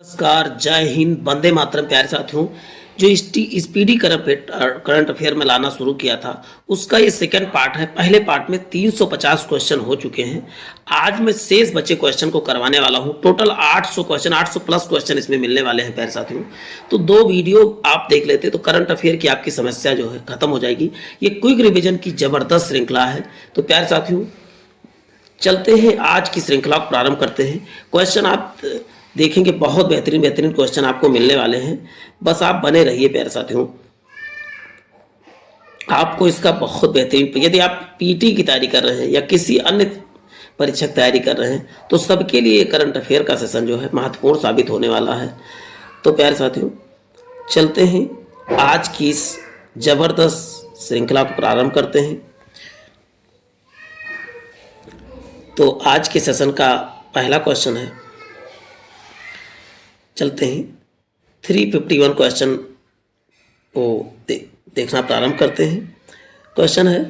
नमस्कार, जय हिंद, वंदे मातरम। प्यारे साथियों, जो स्पीडी करंट अफेयर में लाना शुरू किया था, उसका ये सेकंड पार्ट है। पहले पार्ट में 350 क्वेश्चन हो चुके हैं। आज मैं शेष बचे क्वेश्चन को करवाने वाला हूं। टोटल 800 क्वेश्चन, 800 प्लस क्वेश्चन इसमें मिलने वाले हैं प्यारे साथियों। तो दो वीडियो आप देख लेते तो करंट अफेयर की आपकी समस्या जो है खत्म हो जाएगी। ये क्विक रिविजन की जबरदस्त श्रृंखला है। तो प्यारे साथियों, चलते हैं, आज की श्रृंखला को प्रारंभ करते हैं। क्वेश्चन आप देखेंगे, बहुत बेहतरीन बेहतरीन क्वेश्चन आपको मिलने वाले हैं। बस आप बने रहिए प्यारे साथियों, आपको इसका बहुत बेहतरीन, यदि आप पीटी की तैयारी कर रहे हैं या किसी अन्य परीक्षा की तैयारी कर रहे हैं तो सबके लिए करंट अफेयर का सेशन जो है महत्वपूर्ण साबित होने वाला है। तो प्यारे साथियों, चलते हैं, आज की इस जबरदस्त श्रृंखला को प्रारंभ करते हैं। तो आज के सेशन का पहला क्वेश्चन है, चलते हैं 351 क्वेश्चन को देखना प्रारंभ करते हैं। क्वेश्चन है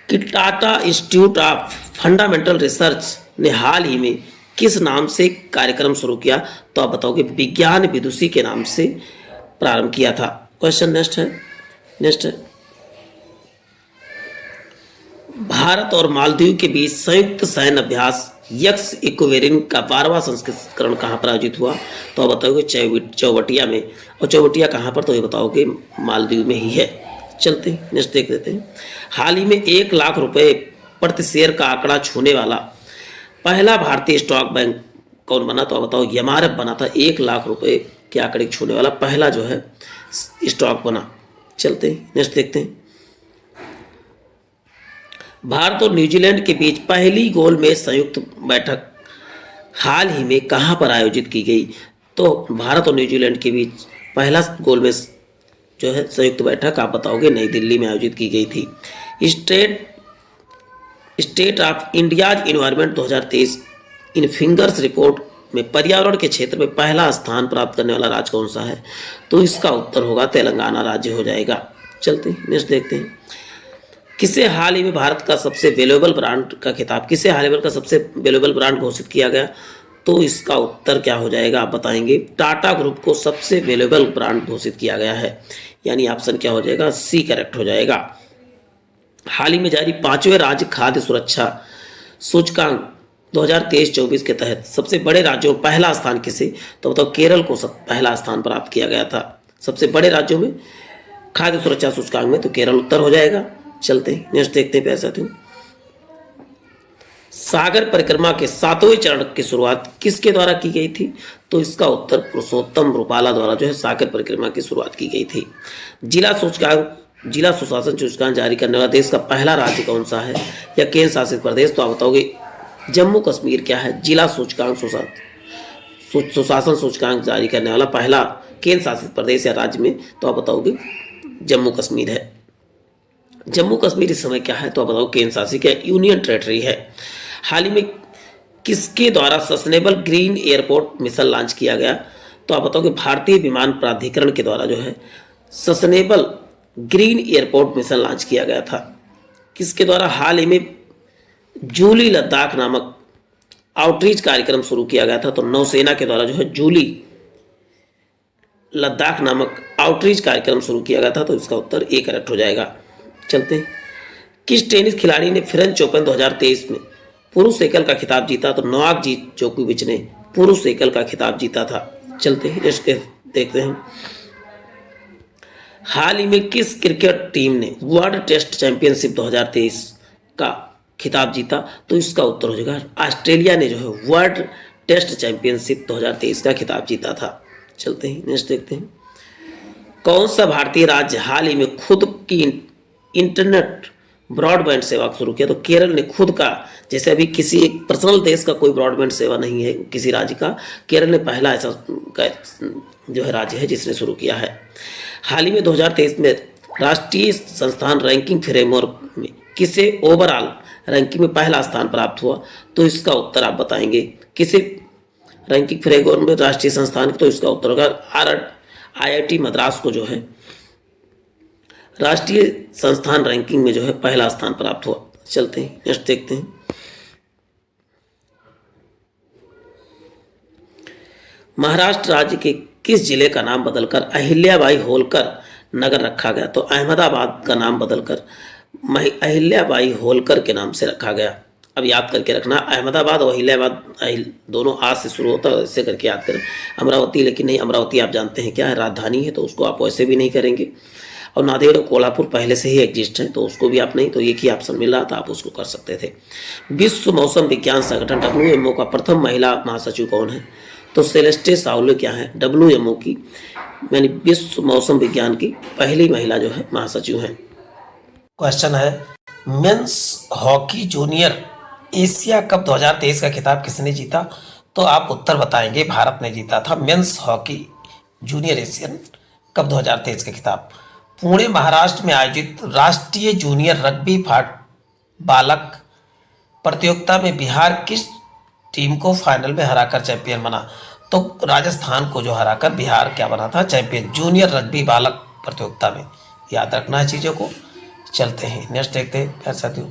कि Tata institute of fundamental research ने हाल ही में किस नाम से कार्यक्रम शुरू किया? तो आप बताओगे विज्ञान विदुषी के नाम से प्रारंभ किया था। क्वेश्चन नेक्स्ट है भारत और मालदीव के बीच संयुक्त सैन्य अभ्यास यक्स इक्वेरिन का 12वां संस्करण कहाँ पर आयोजित हुआ? तो आप बताओगे चौबटिया में। और चौबटिया कहाँ पर? तो ये बताओगे मालदीव में ही है। चलते हैं, नेक्स्ट देख लेते हैं। हाल ही में 1 लाख रुपए प्रति शेयर का आंकड़ा छूने वाला पहला भारतीय स्टॉक बैंक कौन बना? तो आप बताओ एमआरएफ बना था। 1 लाख रुपए के आंकड़े छूने वाला पहला जो है स्टॉक बना। चलते हैं, नेक्स्ट देखते हैं। भारत और न्यूजीलैंड के बीच पहली गोल मैच संयुक्त बैठक हाल ही में कहां पर आयोजित की गई? तो भारत और न्यूजीलैंड के बीच पहला गोल मैच जो है संयुक्त बैठक आप बताओगे नई दिल्ली में आयोजित की गई थी। State of India's environment 2023 in fingers report में पर्यावरण के क्षेत्र में पहला स्थान प्राप्त करने वाला राज्य कौन सा है? तो इसका उत्तर होगा तेलंगाना राज्य हो जाएगा। चलते हैं, नेक्स्ट देखते हैं। किसे हाल ही में भारत का सबसे वैल्यूएबल ब्रांड का खिताब, किसे हाल ही में का सबसे वैल्यूएबल ब्रांड घोषित किया गया? तो इसका उत्तर क्या हो जाएगा आप बताएंगे। टाटा ग्रुप को सबसे वैल्यूएबल ब्रांड घोषित किया गया है, यानी ऑप्शन क्या हो जाएगा? सी करेक्ट हो जाएगा। हाल ही में जारी 5वें राज्य खाद्य सुरक्षा सूचकांक 2023-24 के तहत सबसे बड़े राज्यों में पहला स्थान किसे? तो बताओ केरल को पहला स्थान प्राप्त किया गया था सबसे बड़े राज्यों में खाद्य सुरक्षा सूचकांक में, तो केरल उत्तर हो जाएगा। चलते हैं, नेक्स्ट देखते हैं प्यारे साथियों। सागर परिक्रमा के 7वें चरण की शुरुआत किसके द्वारा की गई थी? तो इसका उत्तर पुरुषोत्तम रूपाला द्वारा जो है सागर परिक्रमा की शुरुआत की गई थी। जिला सुशासन सूचकांक जारी करने वाला देश का पहला राज्य कौन सा है या केंद्र शासित प्रदेश? तो आप बताओगे जम्मू कश्मीर क्या है जिला सुशासन सूचकांक जारी करने वाला पहला केंद्र शासित प्रदेश या राज्य में? तो आप बताओगे जम्मू कश्मीर है। जम्मू कश्मीर इस समय क्या है? तो आप बताओ केंद्र शासित या यूनियन टेरिटरी है। हाल ही में किसके द्वारा sustainable green airport mission launch किया गया? तो आप बताओगे भारतीय विमान प्राधिकरण के द्वारा जो है sustainable green airport mission launch किया गया था। किसके द्वारा? हाल ही में जूली लद्दाख नामक आउटरीच कार्यक्रम शुरू किया गया था। तो नौसेना के द्वारा जो है जूली लद्दाख नामक आउटरीच कार्यक्रम शुरू किया गया था। तो इसका उत्तर ए करेक्ट हो जाएगा। चलते हैं, किस टेनिस खिलाड़ी ने फ्रेंच ओपन 2023 में पुरुष एकल का खिताब जीता? तो नोवाक जोकोविच ने पुरुष एकल का खिताब जीता था। चलते हैं, नेक्स्ट देखते हैं। हाल ही में किस क्रिकेट टीम ने वर्ल्ड टेस्ट चैंपियनशिप 2023 का खिताब जीता? तो इसका उत्तर हो जाएगा ऑस्ट्रेलिया ने जो है वर्ल्ड टेस्ट चैंपियनशिप 2023 का खिताब जीता था। चलते हैं, नेक्स्ट देखते हैं। कौन सा भारतीय राज्य हाल ही में खुद की इंटरनेट ब्रॉडबैंड सेवा शुरू किया? तो केरल ने खुद का, जैसे अभी किसी एक पर्सनल देश का कोई ब्रॉडबैंड सेवा नहीं है किसी राज्य का, केरल ने पहला ऐसा जो है राज्य है जिसने शुरू किया है। हाल ही में 2023 में राष्ट्रीय संस्थान रैंकिंग फ्रेमवर्क में किसे ओवरऑल रैंकिंग में पहला स्थान प्राप्त हुआ? तो इसका उत्तर आप बताएंगे किसे रैंकिंग फ्रेमवर्क में राष्ट्रीय संस्थान? तो इसका उत्तर होगा IIT मद्रास को जो है राष्ट्रीय संस्थान रैंकिंग में जो है पहला स्थान प्राप्त हुआ। चलते हैं, नेक्स्ट देखते हैं। महाराष्ट्र राज्य के किस जिले का नाम बदलकर अहिल्याबाई होलकर नगर रखा गया? तो अहमदाबाद का नाम बदलकर अहिल्याबाई होलकर के नाम से रखा गया। अब याद करके रखना, अहमदाबाद और अहिल्याबाद दोनों आ से शुरू होता है, ऐसे करके याद करें। अमरावती, लेकिन नहीं, अमरावती आप जानते हैं क्या है, राजधानी है, तो उसको आप वैसे भी नहीं करेंगे। और नांदेड़ और कोल्हापुर पहले से ही एग्जिस्ट है, तो उसको भी आप नहीं, तो एक ही ऑप्शन मिल रहा था, आप उसको कर सकते थे। विश्व मौसम विज्ञान संगठन WMO का प्रथम महिला महासचिव कौन है? तो सेलेस्टे साउले क्या है, WMO की यानी विश्व मौसम विज्ञान की पहली महिला जो है महासचिव है। क्वेश्चन है, men's hockey junior Asia cup 2023 का खिताब किसने जीता? तो आप उत्तर बताएंगे, भारत ने जीता था men's hockey junior Asian cup 2023 का खिताब। पुणे महाराष्ट्र में आयोजित राष्ट्रीय जूनियर रग्बी बालक प्रतियोगिता में बिहार किस टीम को फाइनल में हराकर चैंपियन बना? तो राजस्थान को जो हराकर बिहार क्या बना था, चैंपियन जूनियर रग्बी बालक प्रतियोगिता में। याद रखना है चीजों को। चलते हैं नेक्स्ट देखते हैं प्यारे साथियों।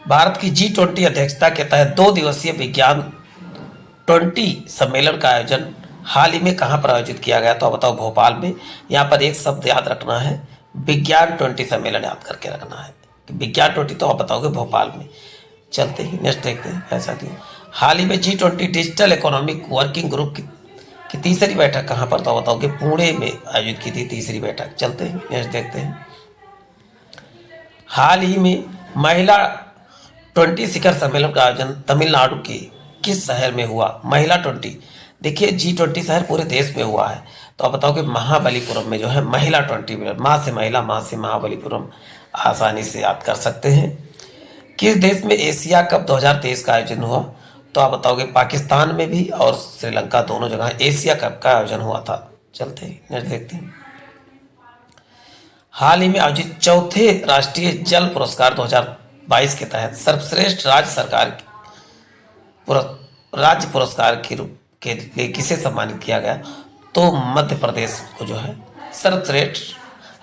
भारत की G20 अध्यक्षता के तहत 2 दिवसीय विज्ञान 20 सम्मेलन का आयोजन हाल ही में कहां पर आयोजित किया गया? तो बताओ, भोपाल में। यहाँ पर एक शब्द याद रखना है, विज्ञान 20 सम्मेलन याद करके रखना है। विज्ञान 20 तो आप बताओगे भोपाल में। चलते ही नेक्स्ट देखते हैं ऐसा क्यों। हाल ही में G20 digital economic working group की तीसरी बैठक कहां पर? तो बताओगे पुणे में आयोजित की थी तीसरी बैठक। चलते हैं नेक्स्ट देखते हैं। हाल ही में महिला 20 शिखर सम्मेलन का आयोजन तमिलनाडु के किस शहर में हुआ? महिला 20, देखिए G20 शहर पूरे देश में हुआ है, तो आप बताओगे महाबलीपुरम में जो है महिला 20 में। माँ से महिला, माँ से महाबलीपुरम आसानी से याद कर सकते हैं। किस देश में एशिया कप 2023 का आयोजन हुआ? तो आप बताओगे पाकिस्तान में भी और श्रीलंका, दोनों जगह एशिया कप का आयोजन हुआ था। चलते हैं नेक्स्ट देखते हैं। हाल ही में आयोजित चौथे राष्ट्रीय जल पुरस्कार 2022 के तहत सर्वश्रेष्ठ राज्य पुरस्कार के रूप के लिए किसे सम्मानित किया गया? तो मध्य प्रदेश को जो है सर्वश्रेष्ठ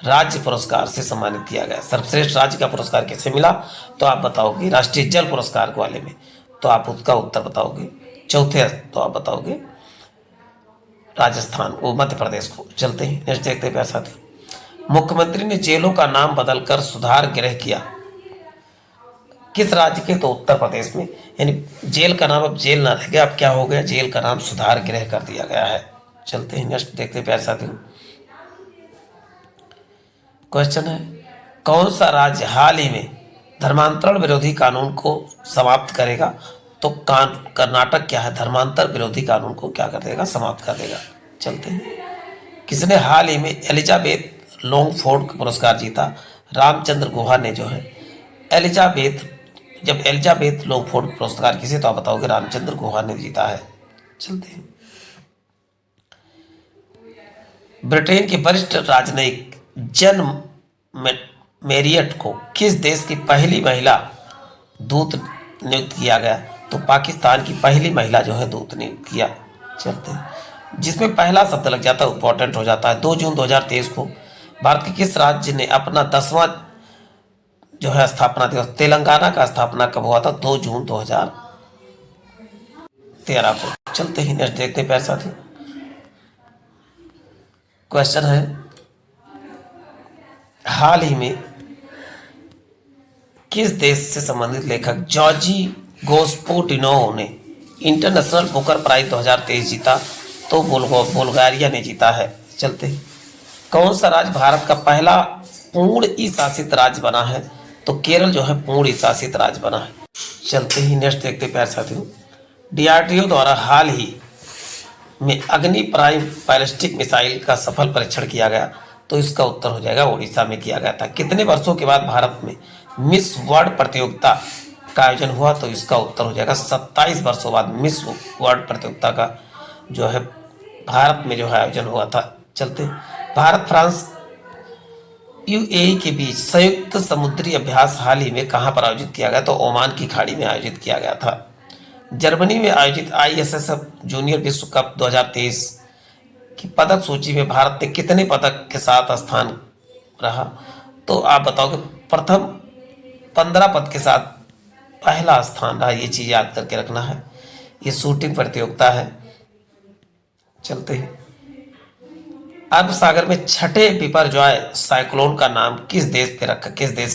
राज्य पुरस्कार से सम्मानित किया गया। सर्वश्रेष्ठ राज्य का पुरस्कार किसे मिला? तो आप बताओगे राष्ट्रीय जल पुरस्कार वाले में, तो आप उसका उत्तर बताओगे चौथे, तो आप बताओगे राजस्थान, वो मध्य प्रदेश को। चलते हैं नेक्स्ट देखते हैं प्यारे साथी। मुख्यमंत्री ने जेलों का नाम बदलकर सुधार गृह किया, किस राज्य के? तो उत्तर प्रदेश में। यानी जेल का नाम अब जेल ना रह गया, अब क्या हो गया, जेल का नाम सुधार गृह कर दिया गया है। चलते हैं नेक्स्ट देखते हैं प्यारे साथियों। क्वेश्चन है, कौन सा राज्य हाल ही में धर्मांतरण विरोधी कानून को समाप्त करेगा? तो कर्नाटक क्या है, धर्मांतर विरोधी कानून को क्या कर देगा, समाप्त कर देगा। चलते हैं। किसने हाल ही में एलिजाबेथ लॉन्गफोर्ड पुरस्कार जीता? रामचंद्र गुहा ने जो है एलिजाबेथ लॉन्गफोर्ड पुरस्कार किसे? तो आप बताओगे रामचंद्र गुहा ने जीता है। चलते हैं। ब्रिटेन की वरिष्ठ राजनयिक जन मैरियट को किस देश की पहली महिला दूत नियुक्त किया गया? तो पाकिस्तान की पहली महिला जो है दूत नियुक्त किया। चलते हैं। जिसमें पहला शब्द लग जाता है इंपॉर्टेंट हो जाता है। 2 जून 2023 को भारत के किस राज्य ने अपना 10वां जो है स्थापना दिवस? तेलंगाना का स्थापना कब हुआ था? 2 जून 2013 को। चलते ही नेक्स्ट देखते हैं प्यारे साथी। क्वेश्चन है, हाल ही में किस देश से संबंधित लेखक जॉर्जी गोस्पोटिनोव ने इंटरनेशनल बुकर प्राइज 2023 जीता? तो बुल्गारिया ने जीता है। चलते हैं। कौन सा राज्य भारत का पहला पूर्ण ई शासित राज्य बना है? तो केरल जो है पूर्ण ई शासित राज्य बना है। चलते ही नेक्स्ट देखते हैं प्यारे साथियों। DRDO द्वारा हाल ही में अग्नि प्राइम बैलिस्टिक मिसाइल का सफल परीक्षण किया गया? तो इसका उत्तर हो जाएगा उड़ीसा में किया गया था। कितने वर्षों के बाद भारत में मिस वर्ल्ड प्रतियोगिता का आयोजन हुआ? तो इसका उत्तर हो जाएगा 27 वर्षों बाद मिस वर्ल्ड प्रतियोगिता का जो है भारत में जो है आयोजन हुआ था। चलते, भारत फ्रांस UAE के बीच संयुक्त समुद्री अभ्यास हाल ही में कहां पर आयोजित किया गया? तो ओमान की खाड़ी में आयोजित किया गया था। जर्मनी में आयोजित ISSF जूनियर विश्व कप 2023 की पदक सूची में भारत ने कितने पदक के साथ स्थान रहा? तो आप बताओगे प्रथम 15 पद के साथ पहला स्थान रहा। ये चीज याद करके रखना है। ये शूटिंग प्रतियोगिता है, चलते हैं। अरब सागर में छठे बिपरजॉय साइक्लोन का नाम किस देश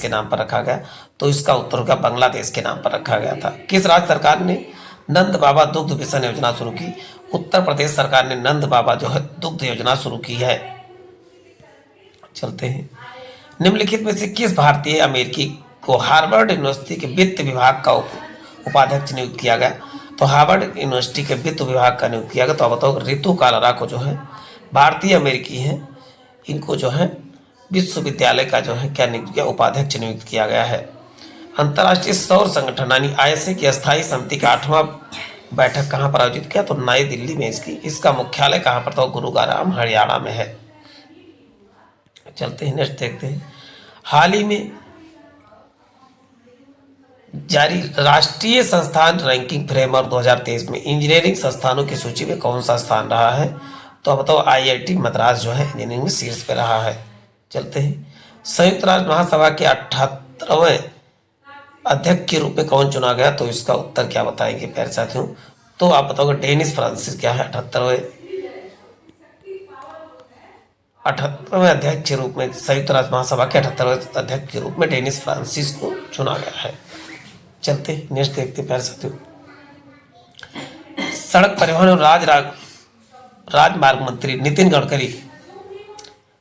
के नाम पर रखा गया? तो इसका उत्तर होगा बांग्लादेश के नाम पर रखा गया था। किस राज्य सरकार ने नंद बाबा दुग्ध मिशन योजना शुरू की? उत्तर प्रदेश सरकार ने नंद बाबा जो है दुग्ध योजना शुरू की है। चलते हैं। निम्नलिखित में से किस भारतीय अमेरिकी को हार्वर्ड यूनिवर्सिटी के वित्त विभाग का उपाध्यक्ष नियुक्त किया गया? तो हार्वर्ड यूनिवर्सिटी के वित्त विभाग का नियुक्त किया गया। तो आप बताओ, रितु कालरा को जो है, भारतीय अमेरिकी हैं, इनको जो है विश्वविद्यालय का जो है क्या नियुक्त किया? उपाध्यक्ष नियुक्त किया गया है। अंतर्राष्ट्रीय सौर संगठन यानी आईएसए की अस्थायी समिति का 8वां बैठक कहाँ पर आयोजित किया? तो नई दिल्ली में इसका मुख्यालय कहाँ पर था? गुरुग्राम हरियाणा में है। चलते हैं, नेक्स्ट देखते हैं। हाल ही में जारी राष्ट्रीय संस्थान रैंकिंग फ्रेमवर्क 2023 में इंजीनियरिंग संस्थानों की सूची में कौन सा स्थान रहा है? तो अब बताओ, आईआईटी मद्रास जो है इंजीनियरिंग में शीर्ष पे रहा है। चलते हैं। संयुक्त राष्ट्र महासभा के 78वें अध्यक्ष के रूप में कौन चुना गया? तो इसका उत्तर क्या बताएंगे प्यारे साथियों? तो आप बताओगे डेनिस फ्रांसिस क्या है 78वें अध्यक्ष के रूप में, संयुक्त राष्ट्र महासभा के 78वें अध्यक्ष के रूप में डेनिस फ्रांसिस को चुना गया है। चलते नेक्स्ट देखते प्यारे साथियों। सड़क परिवहन और राजमार्ग मंत्री नितिन गडकरी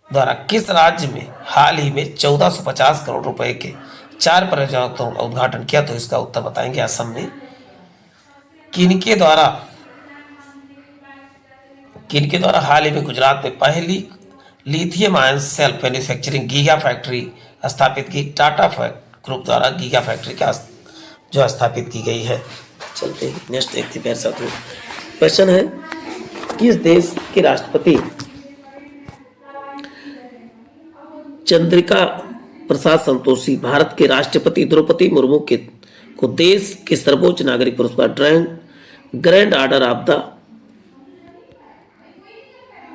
द्वारा किस राज्य में हाल ही में 1450 करोड़ रुपए के 4 परियोजनाओं का उद्घाटन किया? तो इसका उत्तर बताएंगे असम में। किनके द्वारा हाल ही में गुजरात में पहली lithium ion cell manufacturing giga factory स्थापित की? टाटा ग्रुप द्वारा गीगा फैक्ट्री का जो स्थापित की गई है। चलते हैं नेक्स्ट देखते हैं साथियों। क्वेश्चन है, किस देश के राष्ट्रपति चंद्रिका प्रसाद संतोषी भारत के राष्ट्रपति द्रौपदी मुर्मू को देश के सर्वोच्च नागरिक पुरस्कार ग्रैंड ऑर्डर ऑफ द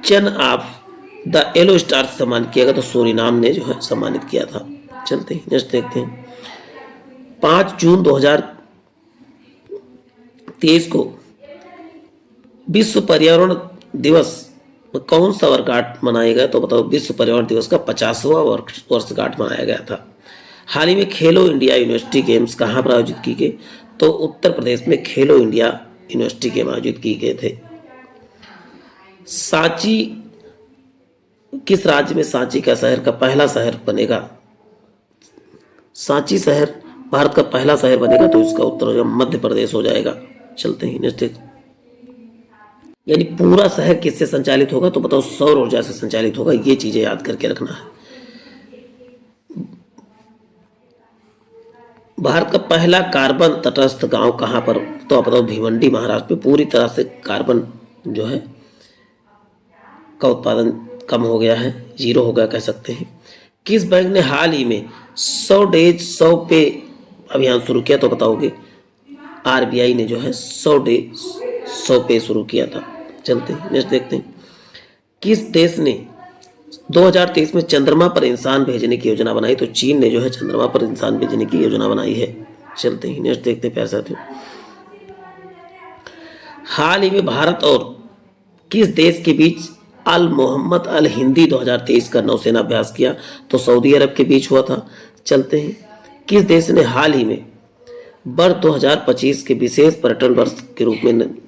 चन ऑफ द येलो स्टार से सम्मानित किया गया? तो सूरीनाम ने जो है सम्मानित किया था। चलते हैं नेक्स्ट देखते हैं। 5 जून 2023 को विश्व पर्यावरण दिवस में कौन सा वर्षगांठ मनाया गया? तो बताओ, विश्व पर्यावरण दिवस का 50वां वर्षगांठ मनाया गया था। हाल ही में खेलो इंडिया यूनिवर्सिटी गेम्स कहाँ पर आयोजित की गई? तो उत्तर प्रदेश में खेलो इंडिया यूनिवर्सिटी गेम आयोजित किए गए थे। सांची किस राज्य में सांची का शहर का पहला शहर बनेगा? सांची शहर भारत का पहला शहर बनेगा? तो इसका उत्तर हो जाएगा मध्य प्रदेश हो जाएगा। चलते हैं नेक्स्ट। यानी पूरा शहर किससे संचालित होगा? तो बताओ, सौर ऊर्जा से संचालित होगा। ये चीजें याद करके रखना है। भारत का पहला कार्बन तटस्थ गांव कहां पर? तो आप बताओ, भिवंडी महाराष्ट्र में। पूरी तरह से कार्बन जो है का उत्पादन कम हो गया है, 0 हो गया कह सकते हैं। किस बैंक ने हाल ही में 100 डेज 100 पे अभियान शुरू किया? तो बताओगे, आरबीआई ने जो है 100 डेज 100 पे शुरू किया था। चलते हैं नेक्स्ट देखते हैं। किस देश ने 2023 में चंद्रमा पर इंसान भेजने की योजना बनाई? तो चीन ने जो है चंद्रमा पर इंसान भेजने की योजना बनाई है। चलते हैं नेक्स्ट देखते हैं प्यारे साथियों। हाल ही में भारत और किस देश के बीच अल मोहम्मद अल हिंदी 2023 का नौसेना अभ्यास किया? तो सऊदी अरब के बीच हुआ था। चलते हैं। किस देश ने हाल ही में वर्ष 2025 के विशेष पर्यटन वर्ष के रूप में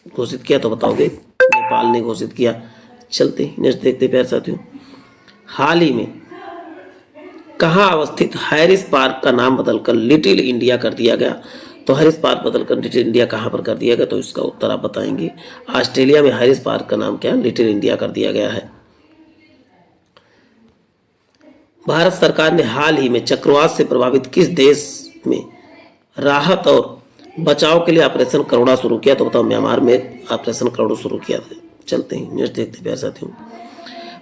घोषित किया? तो बताओगे, नेपाल ने घोषित किया। चलते हैं नेक्स्ट देखते प्यारे साथियों। हाल ही में कहाँ अवस्थित हैरिस पार्क का नाम बदलकर लिटिल इंडिया कर दिया गया? तो हैरिस पार्क बदलकर लिटिल इंडिया कहाँ पर कर दिया गया? तो इसका उत्तर आप बताएंगे। ऑस्ट्रेलिया में हैरिस पार्क का नाम क्या, लिटिल इंडिया कर दिया गया है। भारत सरकार ने हाल ही में चक्रवात से प्रभावित किस देश में राहत और बचाव के लिए ऑपरेशन करुणा शुरू किया? तो बताओ, म्यांमार में ऑपरेशन करुणा शुरू किया था। चलते हैं नेक्स्ट देखते हैं प्यारे साथियों।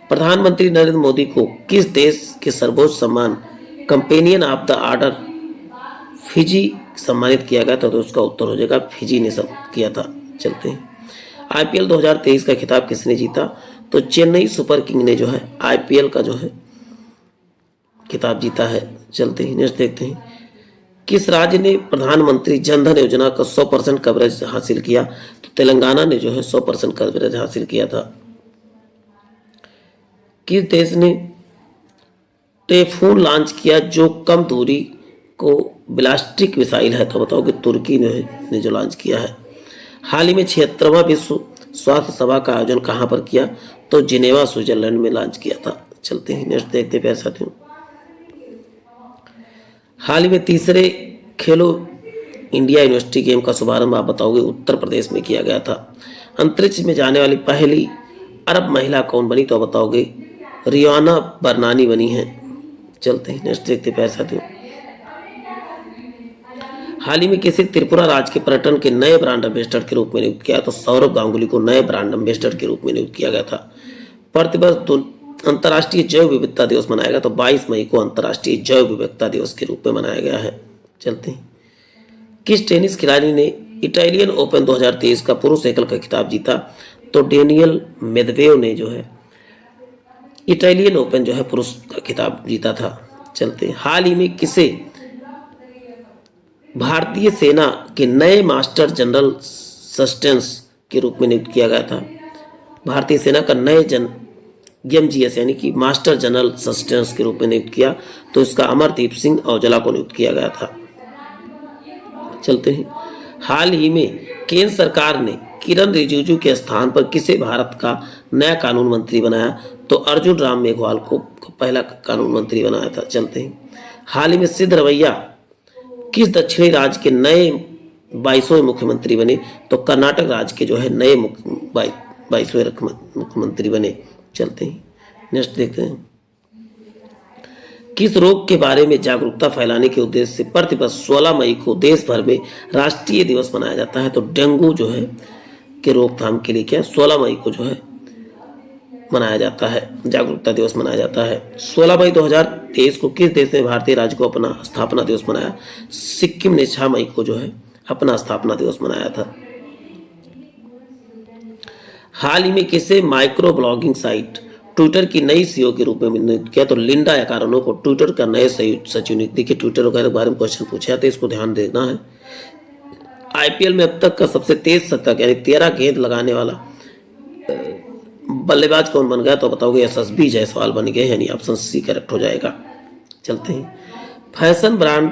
प्रधानमंत्री नरेंद्र मोदी को किस देश के सर्वोच्च सम्मान companion of the order Fiji सम्मानित किया गया था? तो उसका उत्तर हो जाएगा फिजी ने सब किया था। चलते हैं। आईपीएल 2023 का खिताब किसने जीता? तो चेन्नई सुपर किंग ने जो है आईपीएल का जो है खिताब जीता है। चलते हैं नेक्स्ट देखते हैं। किस राज्य ने प्रधानमंत्री जनधन योजना का 100% कवरेज हासिल किया? तो तेलंगाना ने जो है 100% कवरेज हासिल किया था। किस देश ने टेफून लॉन्च किया जो कम दूरी को बैलिस्टिक मिसाइल है? तो बताओ कि तुर्की ने जो लॉन्च किया है। हाल ही में 76वां विश्व स्वास्थ्य सभा का आयोजन कहां पर किया? तो जिनेवा स्विट्जरलैंड में लॉन्च किया था। चलते हैं नेक्स्ट देखते हैं प्यारे साथियों। हाल ही में तीसरे खेलो इंडिया यूनिवर्सिटी गेम का शुभारंभ आप बताओगे उत्तर प्रदेश में किया गया था। अंतरिक्ष में जाने वाली पहली अरब महिला कौन बनी? तो बताओगे रियाना बरनानी बनी है। चलते हैं नेक्स्ट देखते हैं प्यारे साथियों। हाल ही में किसी त्रिपुरा राज्य के पर्यटन के नए ब्रांड एम्बेसडर के रूप में नियुक्त किया? तो सौरभ गांगुली को नए ब्रांड एम्बेसडर के रूप में नियुक्त किया गया था। प्रतिवर्ष अंतर्राष्ट्रीय जैव विविधता दिवस मनाएगा? तो 22 मई को अंतर्राष्ट्रीय जैव विविधता दिवस के रूप में मनाया गया है। चलते हैं। किस टेनिस खिलाड़ी ने इटालियन ओपन 2023 का पुरुष एकल का खिताब जीता? तो डेनियल मेदवेव ने जो है इटालियन ओपन जो है पुरुष का खिताब जीता था। चलते हैं। हाल ही में किसे भारतीय सेना के नए मास्टर जनरल सस्टेंस के रूप में नियुक्त किया गया था? भारतीय सेना का नए MGS यानी कि मास्टर जनरल सस्टेंस के रूप में नियुक्त किया? तो इसका अमरदीप सिंह औजला को नियुक्त किया गया था। चलते हैं। हाल ही में केंद्र सरकार ने किरण रिजिजू के स्थान पर किसे भारत का नया कानून मंत्री बनाया? तो अर्जुन राम मेघवाल को पहला कानून मंत्री बनाया था। चलते हैं। हाल ही में सिद्ध रवैया किस दक्षिणी राज्य के नए 22वें मुख्यमंत्री बने? तो कर्नाटक राज्य के जो है नए 22वें मुख्यमंत्री बने। चलते हैं नेक्स्ट देखते हैं। किस रोग के बारे में जागरूकता फैलाने के उद्देश्य से प्रतिवर्ष 16 मई को देश भर में राष्ट्रीय दिवस मनाया जाता है? तो डेंगू जो है के रोकथाम के लिए क्या 16 मई को जो है मनाया जाता है, जागरूकता दिवस मनाया जाता है। 16 मई 2023 को किस देश ने भारतीय राज्य को अपना स्थापना दिवस मनाया? सिक्किम ने 6 मई को जो है अपना स्थापना दिवस मनाया था। हाल ही में किसे माइक्रो ब्लॉगिंग साइट ट्विटर की नई सीईओ के रूप में नियुक्त किया? तो लिंडा याकारानो को ट्विटर का नए सचिव नियुक्त। देखिए ट्विटर वगैरह के बारे में क्वेश्चन पूछा तो इसको ध्यान देना है। आईपीएल में अब तक का सबसे तेज शतक यानी 13 गेंद लगाने वाला बल्लेबाज कौन बन गया? तो बताओगे SSB जायसवाल बन गए, यानी ऑप्शन सी करेक्ट हो जाएगा। चलते हैं। फैशन ब्रांड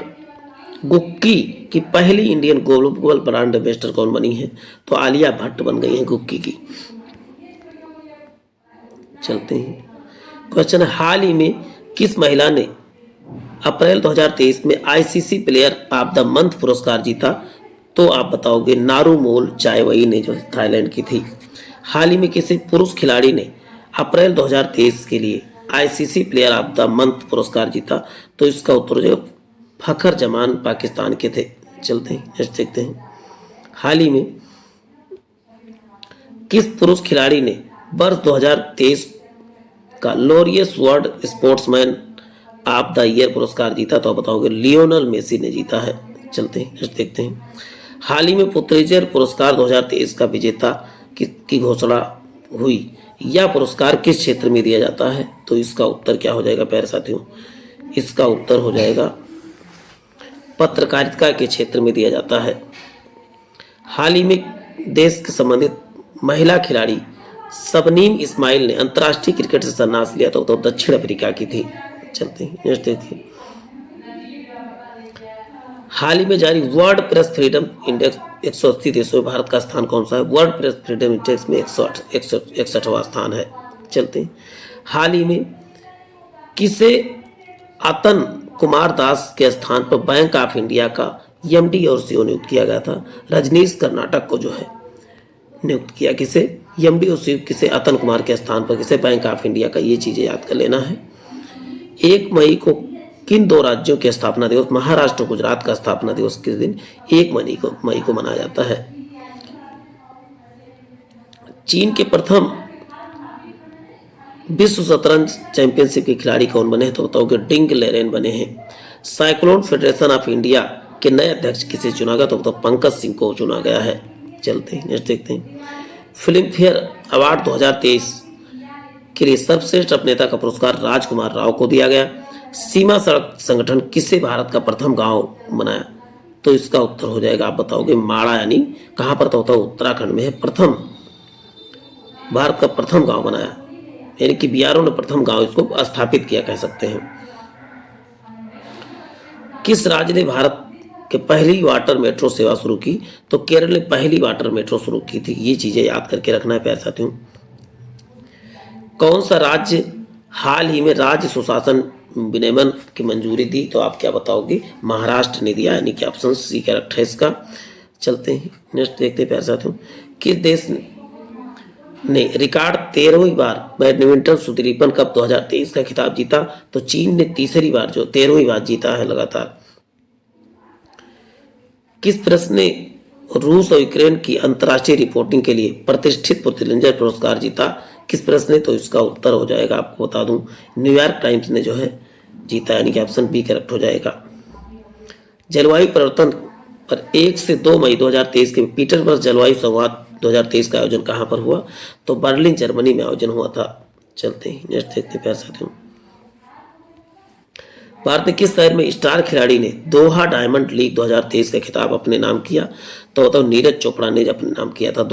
गुक्की की पहली इंडियन ग्लोबल ब्रांड एम्बेसडर कौन बनी है? तो आलिया भट्ट बन गई है गुक्की की। चलते हैं। क्वेश्चन है हाल ही में किस महिला ने अप्रैल 2023 में ICC player of the month पुरस्कार जीता? तो आप बताओगे नारूमोल चायवई ने जो थाईलैंड की थी। हाल ही में किसी पुरुष खिलाड़ी ने अप्रैल 2023 के लिए ICC player of the month पुरस्कार जीता? तो इसका उत्तर जो फखर जमान पाकिस्तान के थे। चलते हैं नेक्स्ट देखते हैं। हाल ही में किस पुरुष खिलाड़ी ने वर्ष 2023 का Laureus world sportsman of the year पुरस्कार जीता? तो बताओगे लियोनल मेसी ने जीता है। चलते हैं नेक्स्ट देखते हैं। हाल ही में पुत्रिजर पुरस्कार 2023 का विजेता की घोषणा हुई। यह पुरस्कार किस क्षेत्र में दिया जाता है? तो इसका उत्तर क्या हो जाएगा प्यारे साथियों? इसका उत्तर हो जाएगा पत्रकारिता के क्षेत्र में दिया जाता है। हाल ही में देश के संबंधित महिला खिलाड़ी शबनीम इस्माइल ने अंतर्राष्ट्रीय क्रिकेट से संन्यास लिया तो दक्षिण अफ्रीका की थी। चलते हैं नेक्स्ट देखिए। हाल ही में जारी वर्ल्ड प्रेस फ्रीडम इंडेक्स 180 देशों में भारत का स्थान कौन सा है? वर्ल्ड प्रेस फ्रीडम इंडेक्स में 161वां स्थान है। चलते हैं। हाल ही में किसे अतन कुमार दास के स्थान पर बैंक ऑफ इंडिया का MD और CEO नियुक्त किया गया था? रजनीश कर्नाटक को जो है नियुक्त किया। किसे? MD और CEO किसे? अतन कुमार के स्थान पर किसे? बैंक ऑफ इंडिया का। ये चीजें याद कर लेना है। 1 मई को किन 2 राज्यों के स्थापना दिवस? महाराष्ट्र और गुजरात का स्थापना दिवस किस दिन? 1 मई को मनाया जाता है। चीन के प्रथम विश्व शतरंज चैंपियनशिप के खिलाड़ी कौन बने हैं? तो बताओगे डिंग लेरेन बने हैं। साइक्लोन फेडरेशन ऑफ इंडिया के नए अध्यक्ष किसे चुना गया? तो बताओ पंकज सिंह को चुना गया है। चलते हैं नेक्स्ट देखते हैं। फिल्म फेयर अवार्ड 2023 के लिए सर्वश्रेष्ठ अभिनेता का पुरस्कार राजकुमार राव को दिया गया। सीमा सड़क संगठन किसे भारत का प्रथम गांव बनाया? तो इसका उत्तर हो जाएगा, आप बताओगे, माड़ा। यानी कहां पर तो होता है? उत्तराखंड में है। प्रथम, भारत का प्रथम गांव बनाया, यानी कि बीआरओ ने प्रथम गांव इसको स्थापित किया, कह सकते हैं। किस राज्य ने भारत के पहली वाटर मेट्रो सेवा शुरू की? तो केरल ने पहली वाटर मेट्रो शुरू की थी। ये चीजें याद करके रखना है प्यारे साथियों। कौन सा राज्य हाल ही में राज्य सुशासन विनियमन की मंजूरी दी? तो आप क्या बताओगे? महाराष्ट्र ने दिया, यानी कि ऑप्शन सी करेक्ट है इसका। चलते हैं नेक्स्ट, देखते हैं प्यारे साथियों। किस देश ने रिकॉर्ड 13वीं बार बैडमिंटन सुदीपन कप 2023 का खिताब जीता? तो चीन ने तीसरी बार, जो 13वीं बार जीता है लगातार। किस प्रश्न ने रूस और यूक्रेन की अंतर्राष्ट्रीय रिपोर्टिंग के लिए प्रतिष्ठित पुलित्जर पुरस्कार जीता? किस प्रश्न ने? तो इसका उत्तर हो जाएगा, आपको बता दूं, न्यूयॉर्क टाइम्स ने जो है जीता, यानी कि ऑप्शन बी करेक्ट हो जाएगा। जलवायु परिवर्तन पर 1 से 2 मई 2023 के पीटर्सबर्ग जलवायु संवाद 2023 का आयोजन कहां पर हुआ? तो बर्लिन जर्मनी में आयोजन हुआ था। चलते हैं नेक्स्ट, देखते हैं प्यारे साथियों। भारत के किस शहर में स्टार खिलाड़ी ने दोहा डायमंड लीग 2023 का खिताब अपने नाम किया? तो नीरज चोपड़ा ने अपने नाम किया था।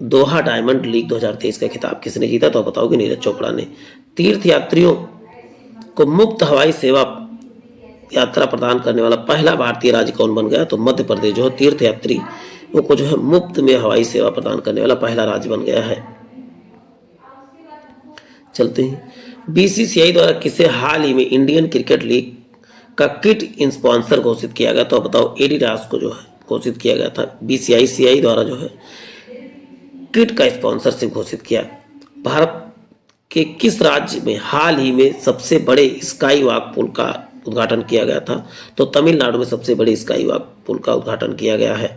दोहा डायमंड लीग 2023 का खिताब किसने जीता? तो बताओगे, नीरज चोपड़ा ने। तीर्थ यात्रियों को मुफ्त हवाई सेवा यात्रा प्रदान करने वाला पहला भारतीय राज्य कौन बन गया? तो मध्य प्रदेश जो है तीर्थ यात्रियों को जो है मुफ्त में हवाई सेवा प्रदान करने वाला पहला राज्य बन गया है। चलते हैं, बीसीसीआई द्वारा किसे हाल ही में इंडियन क्रिकेट लीग का किट स्पॉन्सर घोषित किया गया? तो बताओ, एडिडास को जो है घोषित किया गया था। बीसीसीआई द्वारा जो है किट का स्पॉन्सरशिप घोषित किया। भारत के किस राज्य में हाल ही में सबसे बड़े स्काई वॉक पुल का उद्घाटन किया गया था? तो तमिलनाडु में सबसे बड़े स्काई वॉक पुल का उद्घाटन किया गया है।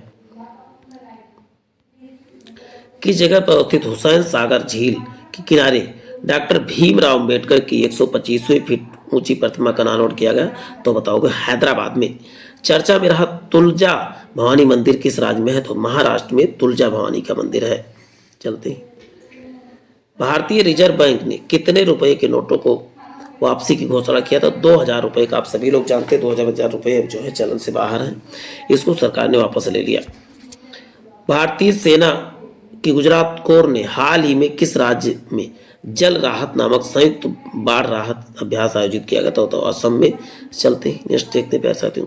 किस जगह पर अवस्थित हुसैन सागर झील के किनारे डॉक्टर भीमराव अंबेडकर की 125वीं फीट ऊंची प्रतिमा का अनावरण किया गया? तो बताओगे, हैदराबाद में। चर्चा में रहा तुलजा भवानी मंदिर किस राज्य में है? तो महाराष्ट्र में तुलजा भवानी का मंदिर है। चलते हैं, भारतीय रिजर्व बैंक ने कितने रुपए के नोटों को वापसी की घोषणा किया था? 2000 रुपए का। आप सभी लोग जानते हैं 2000 रुपए जो है चलन से बाहर है, इसको सरकार ने वापस ले लिया। भारतीय सेना की गुजरात कोर ने हाल ही में किस राज्य में जल राहत नामक संयुक्त बाढ़ राहत अभ्यास आयोजित किया गया था? तो असम में। चलते हैं नेक्स्ट, देखते हैं प्यारे साथियों।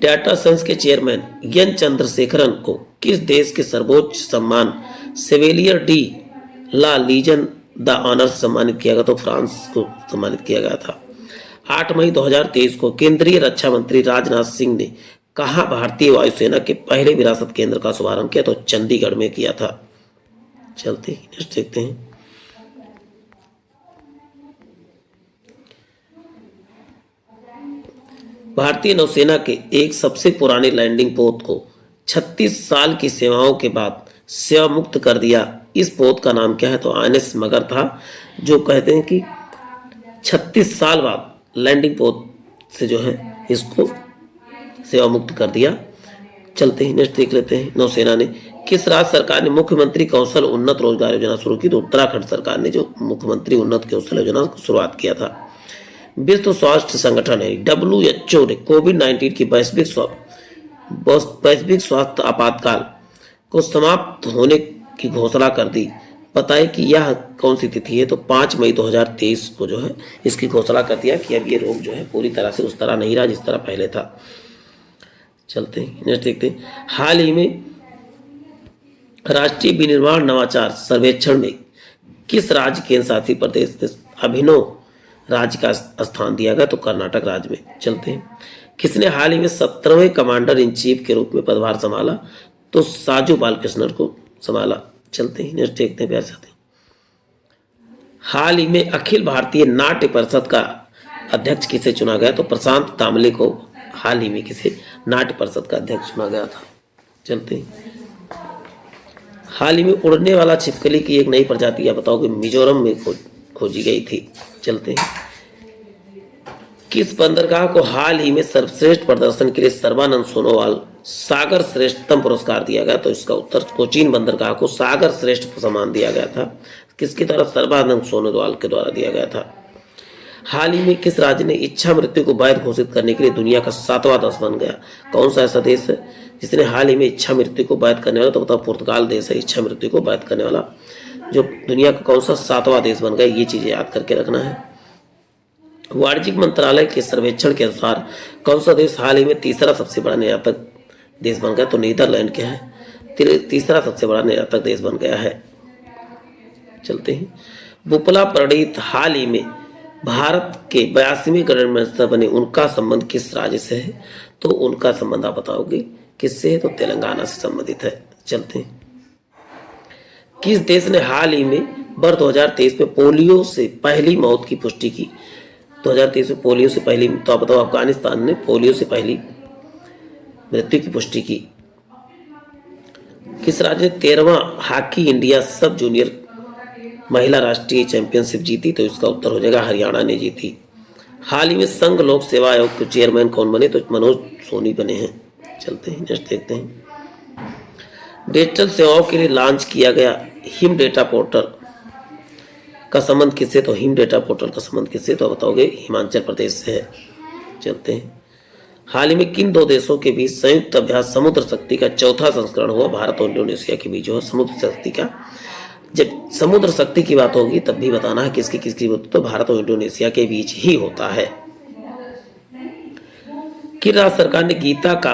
टाटा सन्स के चेयरमैन एन चंद्रशेखरन को किस देश के सर्वोच्च सम्मान Chevalier de la Legion d' Honneur से सम्मानित किया गया? तो फ्रांस को सम्मानित किया गया था। 8 मई 2023 को केंद्रीय रक्षा मंत्री राजनाथ सिंह ने कहा भारतीय वायुसेना के पहले विरासत केंद्र का शुभारंभ किया? तो चंडीगढ़ में किया था। चलते हैं नेक्स्ट, देखते हैं। भारतीय नौसेना के एक सबसे पुराने लैंडिंग पोत को 36 साल की सेवाओं के बाद सेवा मुक्त कर दिया। इस पोत का नाम क्या है? तो आईएनएस मगर था, जो कहते हैं कि 36 साल बाद लैंडिंग पोत से जो है इसको सेवा मुक्त कर दिया। चलते हैं नेक्स्ट, देख लेते हैं। नौसेना ने किस राज्य सरकार ने मुख्यमंत्री कौशल उन्नत रोजगार योजना शुरू की? तो उत्तराखंड सरकार ने जो मुख्यमंत्री उन्नत कौशल योजना की शुरुआत किया था। विश्व स्वास्थ्य संगठन है WHO ने कोविड-19 की वैश्विक स्वास्थ्य आपातकाल को समाप्त होने की घोषणा कर दी। बताए कि यह कौन सी तिथि है? तो 5 मई 2023 को जो है इसकी घोषणा कर दिया कि अब ये रोग जो है पूरी तरह से उस तरह नहीं रहा जिस तरह पहले था। चलते हैं नेक्स्ट, देखते हैं। हाल ही में राष्ट्रीय विनिर्माण नवाचार सर्वेक्षण में किस राज्य केंद्र शासित प्रदेश ने अभिनव राज्य का स्थान दिया गया? तो कर्नाटक राज्य में। चलते हैं, किसने हाल ही में 17वें कमांडर इन चीफ के रूप में पदभार संभाला? तो साजू बालकृष्णन को संभाला। चलते हैं नेक्स्ट, देखते हैं प्यारे साथियों। हाल ही में अखिल भारतीय नाट्य परिषद का अध्यक्ष किसे चुना गया? तो प्रशांत तामले को हाल ही में किसे नाट्य परिषद का अध्यक्ष चुना गया था। चलते हैं, हाल ही में उड़ने वाला छिपकली की एक नई प्रजाति या बताओ कि मिजोरम में खोजी गई थी। चलते हैं, किस बंदरगाह को हाल ही में सर्वश्रेष्ठ प्रदर्शन के लिए सर्बानंद सोनोवाल सागर श्रेष्ठतम पुरस्कार दिया गया? तो इसका उत्तर कोचीन बंदरगाह को सागर श्रेष्ठ सम्मान दिया गया था। किसके द्वारा? सर्बानंद सोनोवाल के द्वारा दिया गया था। हाल ही में किस राज्य ने इच्छा मृत्यु को वैध घोषित करने के लिए दुनिया का 7वां देश बन गया? कौन सा ऐसा देश है जिसने हाल ही में इच्छा मृत्यु को वैध करने वाला? तो बताओ, पुर्तगाल देश है इच्छा मृत्यु को वैध करने वाला, जो दुनिया का कौन सा 7वां देश बन गया। ये चीजें याद करके रखना है। वाणिज्यिक मंत्रालय के सर्वेक्षण के अनुसार कौन सा देश हाल ही में तीसरा सबसे बड़ा निर्यातक देश बन गया? तो नीदरलैंड क्या है तीसरा सबसे बड़ा निर्यातक देश बन गया है। चलते हैं। बुपला पंडित हाल ही में भारत के 82वें गणतंत्र मिनिस्टर बने, उनका संबंध किस राज्य से है? तो उनका संबंध आप बताओगे किससे है? तो तेलंगाना से संबंधित है। चलते हैं। किस देश ने हाल ही में वर्ष 2023 में पोलियो से पहली मौत की पुष्टि की? 2023 में पोलियो से पहली, तो आप बताओ, अफगानिस्तान ने पोलियो से पहली मृत्यु की पुष्टि की। किस राज्य ने 13वां हॉकी इंडिया सब जूनियर महिला राष्ट्रीय चैंपियनशिप जीती? तो इसका उत्तर हो जाएगा हरियाणा ने जीती। हाल ही में संघ लोक सेवा आयोग के चेयरमैन कौन बने? तो मनोज सोनी बने हैं। चलते हैं, नेक्स्ट देखते हैं। डिजिटल सेवाओं के लिए लॉन्च किया गया हिम डेटा पोर्टल का संबंध किससे? तो हिम डेटा पोर्टल का संबंध किससे? तो बताओगे हिमाचल प्रदेश से है। चलते हैं। हाल ही में किन दो देशों के बीच संयुक्त अभ्यास समुद्र शक्ति का चौथा संस्करण हुआ? भारत और इंडोनेशिया के बीच जो समुद्र शक्ति का, जब समुद्र शक्ति की बात होगी तब भी बताना है किसकी किसकी बात, तो भारत और इंडोनेशिया के बीच ही होता है। कि राज्य सरकार ने गीता का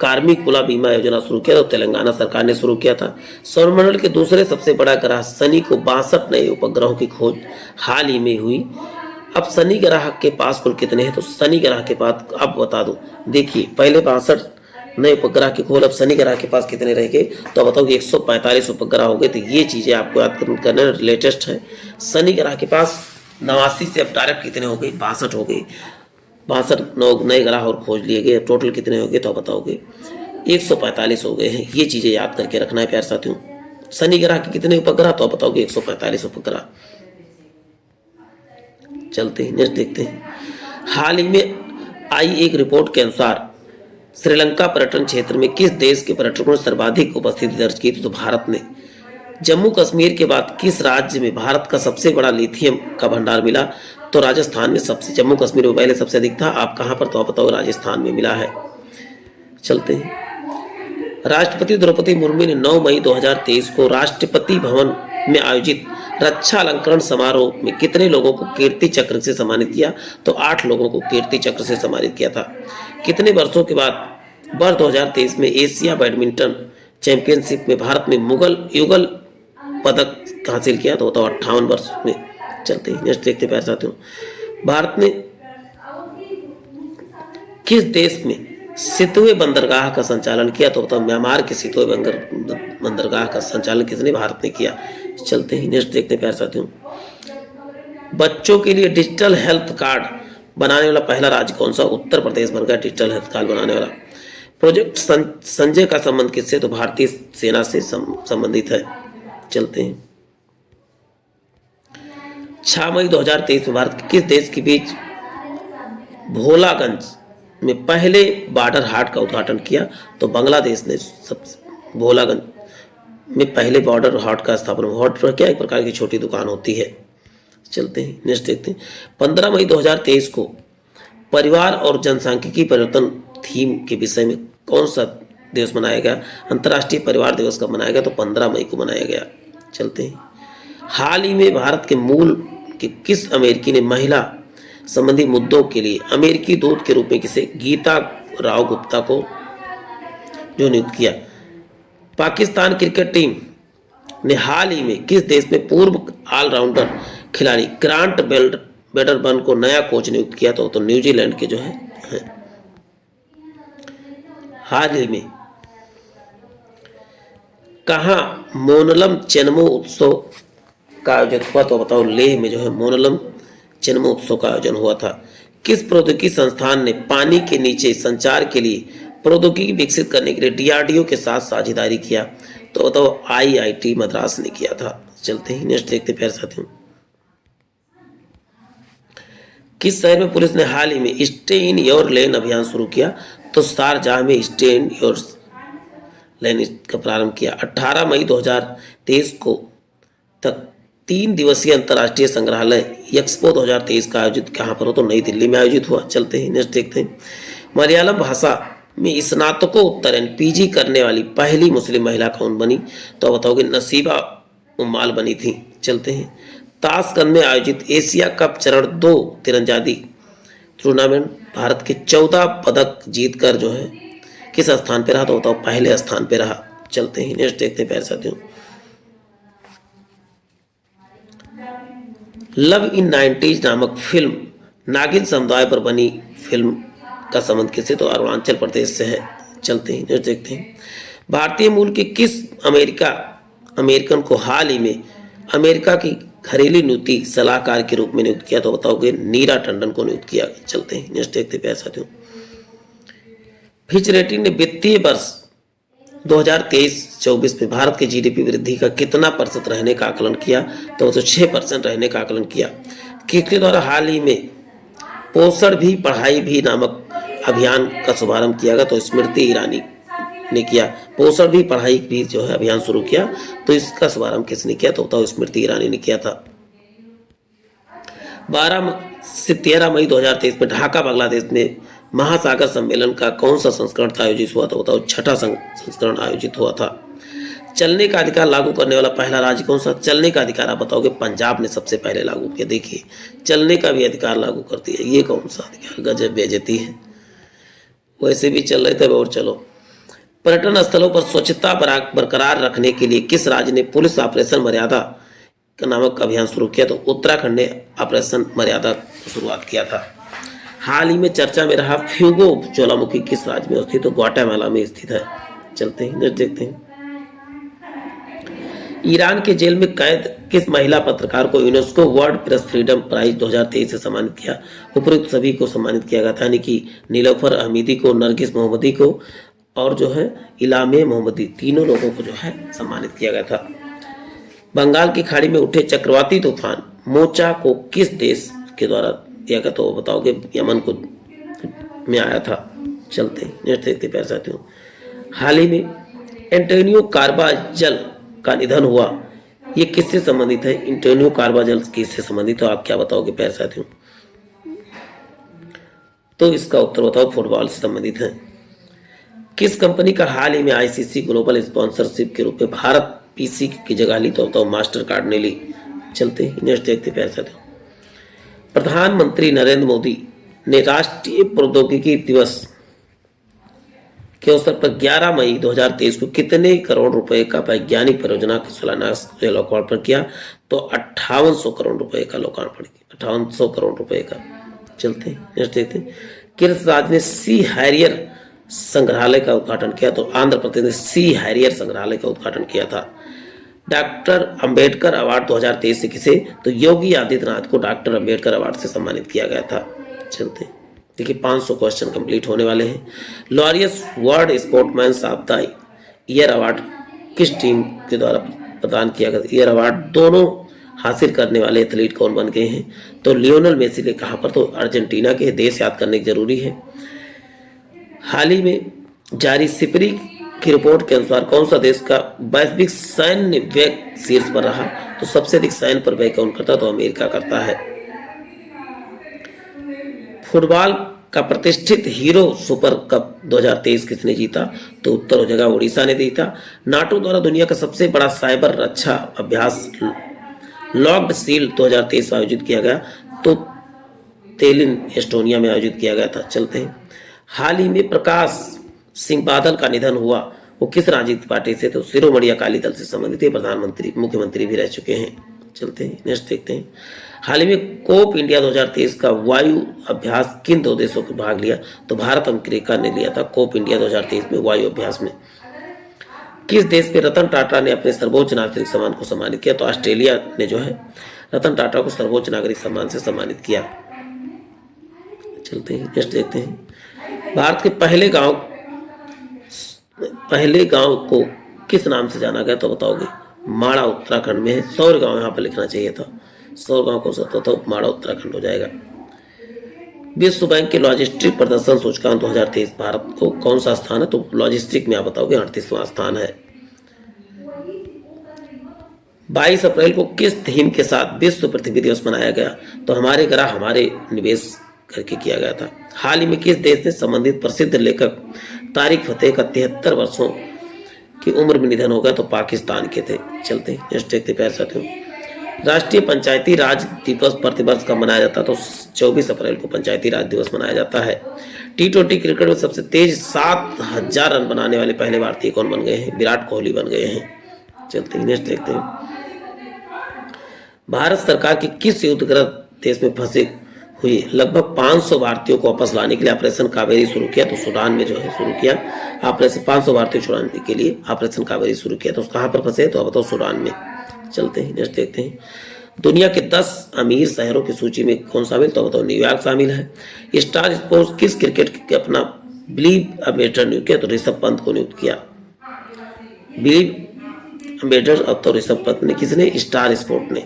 कार्मिक कुला बीमा योजना शुरू किया? तो तेलंगाना सरकार ने शुरू किया था। सौरमंडल के दूसरे सबसे बड़ा ग्रह शनि को 62 नए उपग्रहों की खोज हाल ही में हुई। अब शनि ग्रह के पास कुल कितने हैं? तो शनि ग्रह के पास, अब बता दूं, देखिए पहले 62 नए उपग्रह की खोज, अब शनि ग्रह के पास कितने रह गए? तो बताओ कि 145 उपग्रह हो गए। तो ये चीजें आपको याद करना लेटेस्ट है। शनि ग्रह के पास 89 से अब डायरेक्ट कितने हो गए? 62 हो गए। 62 नए ग्रह और खोज लिए गए। टोटल कितने हो गए? तो बताओगे 145 हो गए हैं। ये चीजें याद करके रखना है प्यारे साथियों। शनि ग्रह के कितने उपग्रह? तो बताओगे 145 उपग्रह। चलते हैं, नेक्स्ट देखते हैं। हाल ही में आई एक रिपोर्ट के अनुसार श्रीलंका पर्यटन क्षेत्र में किस देश के पर्यटकों ने सर्वाधिक उपस्थिति दर्ज की? तो भारत ने। जम्मू कश्मीर के बाद किस राज्य में भारत का सबसे बड़ा लिथियम का भंडार मिला? तो राजस्थान में सबसे, जम्मू कश्मीर में पहले सबसे अधिक था। आप कहां पर? तो आप बताओ राजस्थान में मिला है। चलते हैं। राष्ट्रपति द्रौपदी मुर्मू ने 9 मई 2023 को राष्ट्रपति भवन में आयोजित रक्षा अलंकरण समारोह में कितने लोगों को कीर्ति चक्र से सम्मानित किया? तो 8 लोगों को कीर्ति चक्र से सम्मानित किया था। कितने वर्षों के बाद वर्ष 2023 में एशिया बैडमिंटन चैंपियनशिप में भारत ने युगल पदक हासिल किया? तो 58 वर्ष में। चलते हैं, नेक्स्ट देखते प्यारे साथियों। भारत ने किस देश में सितवे बंदरगाह का संचालन किया? तो बताओ म्यांमार के सितवे बंदरगाह का संचालन किसने? भारत ने किया। चलते हैं, नेक्स्ट देखते हैं प्यारे साथियों। बच्चों के लिए डिजिटल हेल्थ कार्ड बनाने वाला पहला राज्य कौन सा? उत्तर प्रदेश बन गया डिजिटल हेल्थ कार्ड बनाने वाला। प्रोजेक्ट संजय का संबंध किससे? तो भारतीय सेना से संबंधित है। चलते हैं। 6 मई 2023 में भारत के किस देश के बीच भोलागंज में पहले बॉर्डर हाट का उद्घाटन किया? तो बांग्लादेश ने भोलागंज में पहले बॉर्डर हाट का स्थापना। हाट पर क्या एक प्रकार की छोटी दुकान होती है। चलते हैं, नेक्स्ट देखते हैं। 15 मई 2023 को परिवार और जनसांख्यिकी परिवर्तन थीम के विषय में कौन सा दिवस मनाया गया? अंतर्राष्ट्रीय परिवार दिवस कब मनाया गया? तो 15 मई को मनाया गया। चलते हैं। हाल ही में भारत के मूल के किस अमेरिकी ने महिला संबंधी मुद्दों के लिए अमेरिकी दूत के रूप में किसे? गीता राव गुप्ता को जो नियुक्त किया। पाकिस्तान क्रिकेट टीम ने हाल ही में किस देश में पूर्व ऑलराउंडर खिलाड़ी ग्रांट वेडरबर्न को नया कोच नियुक्त किया? तो न्यूजीलैंड के जो है। हाल ही में कहां मोनलम चेनमो उत्सव का आयोजन हुआ? तो बताओ लेह में जो है मोनलम चेनमो उत्सव का आयोजन हुआ था। किस प्रौद्योगिकी संस्थान ने पानी के नीचे संचार के लिए प्रौद्योगिकी विकसित करने के लिए डीआरडीओ के साथ साझेदारी किया? तो बताओ आईआईटी मद्रास ने किया था। चलते ही, नेक्स्ट देखते प्यारे साथियों। किस शहर में पुलिस ने हाल ही में स्टे इन योर लेन अभियान शुरू किया? तो शारजाह में स्टे इन योर लेन का प्रारंभ किया। 18 मई 2023 को तक 3 दिवसीय अंतर्राष्ट्रीय संग्रहालय एक्सपो 2023 का आयोजित कहाँ पर हो, तो नई दिल्ली में आयोजित हुआ। चलते हैं नेक्स्ट देखते हैं। मलयालम भाषा में स्नातकोत्तर पीजी करने वाली पहली मुस्लिम महिला कौन बनी, तो बताओगे नसीबा उम्माल बनी थी। चलते हैं। ताशकंद में आयोजित एशिया कप चरण 2 तीरंदाजी टूर्नामेंट भारत के 14 पदक जीतकर जो है किस स्थान पे रहा, तो बताओ पहले स्थान पे रहा। चलते हैं नेक्स्ट देखते हैं प्यारे साथियों। लव इन 90s नामक फिल्म नागिन समुदाय पर बनी फिल्म का संबंध किससे, तो अरुणाचल प्रदेश से है। चलते हैं नेक्स्ट देखते हैं। भारतीय मूल के किस अमेरिकन को हाल ही में अमेरिका की घरेलू नीति सलाहकार के रूप में नियुक्त किया, तो बताओगे नीरा टंडन को नियुक्त किया। चलते हैं नेक्स्ट देखते हैं प्यारे साथियों। फिच रेटिंग ने वित्तीय वर्ष 2023-24 में भारत के जीडीपी वृद्धि का कितना प्रतिशत रहने का आकलन किया, तो 6% रहने का आकलन किया। किसके द्वारा हाल ही में पोषण भी पढ़ाई भी नामक अभियान का शुभारंभ किया गया, तो स्मृति ईरानी ने किया। पोषण भी पढ़ाई भी जो है अभियान शुरू किया, तो इसका शुभारंभ किसने किया, तो बताओ स्मृति ईरानी ने किया था। 12 से 13 मई 2023 में ढाका बांग्लादेश में महासागर सम्मेलन का कौन सा संस्करण आयोजित हुआ, तो बताओ छठा संस्करण आयोजित हुआ था। चलने का अधिकार लागू करने वाला पहला राज्य कौन सा, चलने का अधिकार आप बताओगे पंजाब ने सबसे पहले लागू किया। देखिए चलने का भी अधिकार लागू करती है, ये कौन सा अधिकार, गजब बेइज्जती है। वैसे भी चल रहे थे और चलो। पर्यटन स्थलों पर स्वच्छता बरकरार रखने के लिए किस राज्य ने पुलिस ऑपरेशन मर्यादा का नामक अभियान शुरू किया, तो उत्तराखंड ने ऑपरेशन मर्यादा की शुरुआत किया था। हाल ही में चर्चा में रहा फ्यूगो ज्वालामुखी किस राज्य में स्थित, तो ग्वाटेमाला में स्थित है। चलते हैं नेक्स्ट देखते हैं। ईरान के जेल में कैद किस महिला पत्रकार को UNESCO world press freedom prize 2023 से सम्मानित किया, उपयुक्त सभी को सम्मानित किया गया था, यानी कि नीलोफर अहमदी को, नरगिस मोहम्मदी को और जो है इलामे मोहम्मदी, तीनों लोगों को जो है सम्मानित किया गया था। बंगाल की खाड़ी में उठे चक्रवाती तूफान मोचा को किस देश के द्वारा दिया गया, तो बताओगे यमन को में आया था। चलते हैं नेक्स्ट देखते प्यारे साथियों। हाल ही में एंटोनियो कार्बाजल का निधन हुआ, ये किससे संबंधित है, एंटोनियो कार्बाजल किससे संबंधित, तो आप क्या बताओगे प्यारे साथियों, तो इसका उत्तर बताओ फुटबॉल से संबंधित है। किस कंपनी का हाल ही में आईसीसी ग्लोबल स्पॉन्सरशिप के रूप में भारत पीसी की जगह ली, तो बताओ मास्टर कार्ड ने ली। चलते हैं नेक्स्ट देखते प्यारे साथियों। प्रधानमंत्री नरेंद्र मोदी ने राष्ट्रीय प्रौद्योगिकी दिवस के अवसर पर 11 मई 2023 को कितने करोड़ रुपए का वैज्ञानिक परियोजना का सालाना लोकार्पण किया, तो 5800 करोड़ रुपए का लोकार्पण किया, 5800 करोड़ रुपए का। चलते हैं नेक्स्ट देखते हैं। किस राज्य ने सी हैरियर संग्रहालय का उद्घाटन किया, तो आंध्र प्रदेश ने सी हैरियर संग्रहालय का उद्घाटन किया था। डॉक्टर अंबेडकर अवार्ड 2023 से किसे, तो योगी आदित्यनाथ को डॉक्टर अंबेडकर अवार्ड से सम्मानित किया गया था। चलते हैं देखिए 500 क्वेश्चन कंप्लीट होने वाले हैं। Laureus world sportsman of the year award किस टीम के द्वारा प्रदान किया गया, ईयर अवार्ड दोनों हासिल करने वाले एथलीट कौन बन गए हैं, तो लियोनेल मेसी ने, कहाँ पर, तो अर्जेंटीना के। देश याद करने की जरूरी है। हाल ही में जारी सिपरी की रिपोर्ट के अनुसार कौन सा देश का वैश्विक सैन्य व्यय शीर्ष पर रहा, तो सबसे अधिक सैन्य पर व्यय कौन करता, तो अमेरिका करता है। फुटबॉल का प्रतिष्ठित हीरो सुपर कप 2023 किसने जीता, तो उत्तर हो जाएगा उड़ीसा ने जीता। नाटो द्वारा दुनिया का सबसे बड़ा साइबर रक्षा अभ्यास लॉक्ड शील्ड 2023 आयोजित किया गया, तो तेलिन एस्टोनिया में आयोजित किया गया था। चलते हैं। हाल ही में प्रकाश सिंह बादल का निधन हुआ, वो किस राजनीतिक पार्टी से, तो शिरोमणि अकाली दल से संबंधित है, प्रधानमंत्री मुख्यमंत्री भी रह चुके हैं। चलते हैं नेक्स्ट देखते हैं। हाल ही में कोप इंडिया 2023 का वायु अभ्यास किन 2 देशों को भाग लिया, तो भारत अमेरिका ने लिया था कोप इंडिया 2023 में वायु अभ्यास में। किस देश पे रतन टाटा ने अपने सर्वोच्च नागरिक सम्मान को सम्मानित किया, तो ऑस्ट्रेलिया ने जो है रतन टाटा को सर्वोच्च नागरिक सम्मान से सम्मानित किया। चलते हैं नेक्स्ट देखते हैं। भारत के पहले गांव को किस नाम से जाना गया, तो बताओगे माड़ा उत्तराखंड में है। सौर गांव यहाँ पर लिखना चाहिए था, सौर गांव को सत्ता, तो माड़ा उत्तराखंड हो जाएगा। विश्व बैंक के लॉजिस्टिक प्रदर्शन सूचकांक 2023 भारत को कौन सा स्थान है, तो लॉजिस्टिक में आप बताओगे 38वां स्थान है। 22 अप्रैल को किस थीम के साथ विश्व पृथ्वी दिवस मनाया गया? तो हमारे ग्रह हमारे निवेश करके किया गया था। हाल ही में किस देश ने संबंधित प्रसिद्ध लेखक तारिक फतेह का 73 वर्षों की उम्र में निधन हो गया? तो पाकिस्तान के थे। चलते नेक्स्ट देखते प्यारे साथियों। राष्ट्रीय पंचायती राज दिवस प्रतिवर्ष कब मनाया जाता है? तो 24 अप्रैल को पंचायती राज दिवस मनाया जाता है। T20 क्रिकेट में सबसे तेज 7000 रन बनाने वाले पहले भारतीय कौन बन गए हैं? विराट कोहली बन गए हैं। चलते हैं नेक्स्ट देखते हैं। भारत सरकार की किस युद्धग्रस्त देश में फंसे हुए लगभग 500 भारतीयों को वापस लाने के लिए ऑपरेशन कावेरी शुरू किया? तो सूडान में जो है शुरू किया ऑपरेशन। 500 भारतीय छुड़ाने के लिए ऑपरेशन कावेरी शुरू किया। तो कहाँ पर फंसे? तो बताओ सूडान में। चलते हैं नेक्स्ट देखते हैं। दुनिया के 10 अमीर शहरों की सूची में कौन शामिल? तो बताओ न्यूयॉर्क शामिल है। स्टार स्पोर्ट्स किस क्रिकेट के अपना बिलीव अम्बेडकर नियुक्त किया? तो ऋषभ पंत को नियुक्त किया। बिलीव अम्बेडकर अब तो ऋषभ पंत ने, किसने? स्टार स्पोर्ट ने।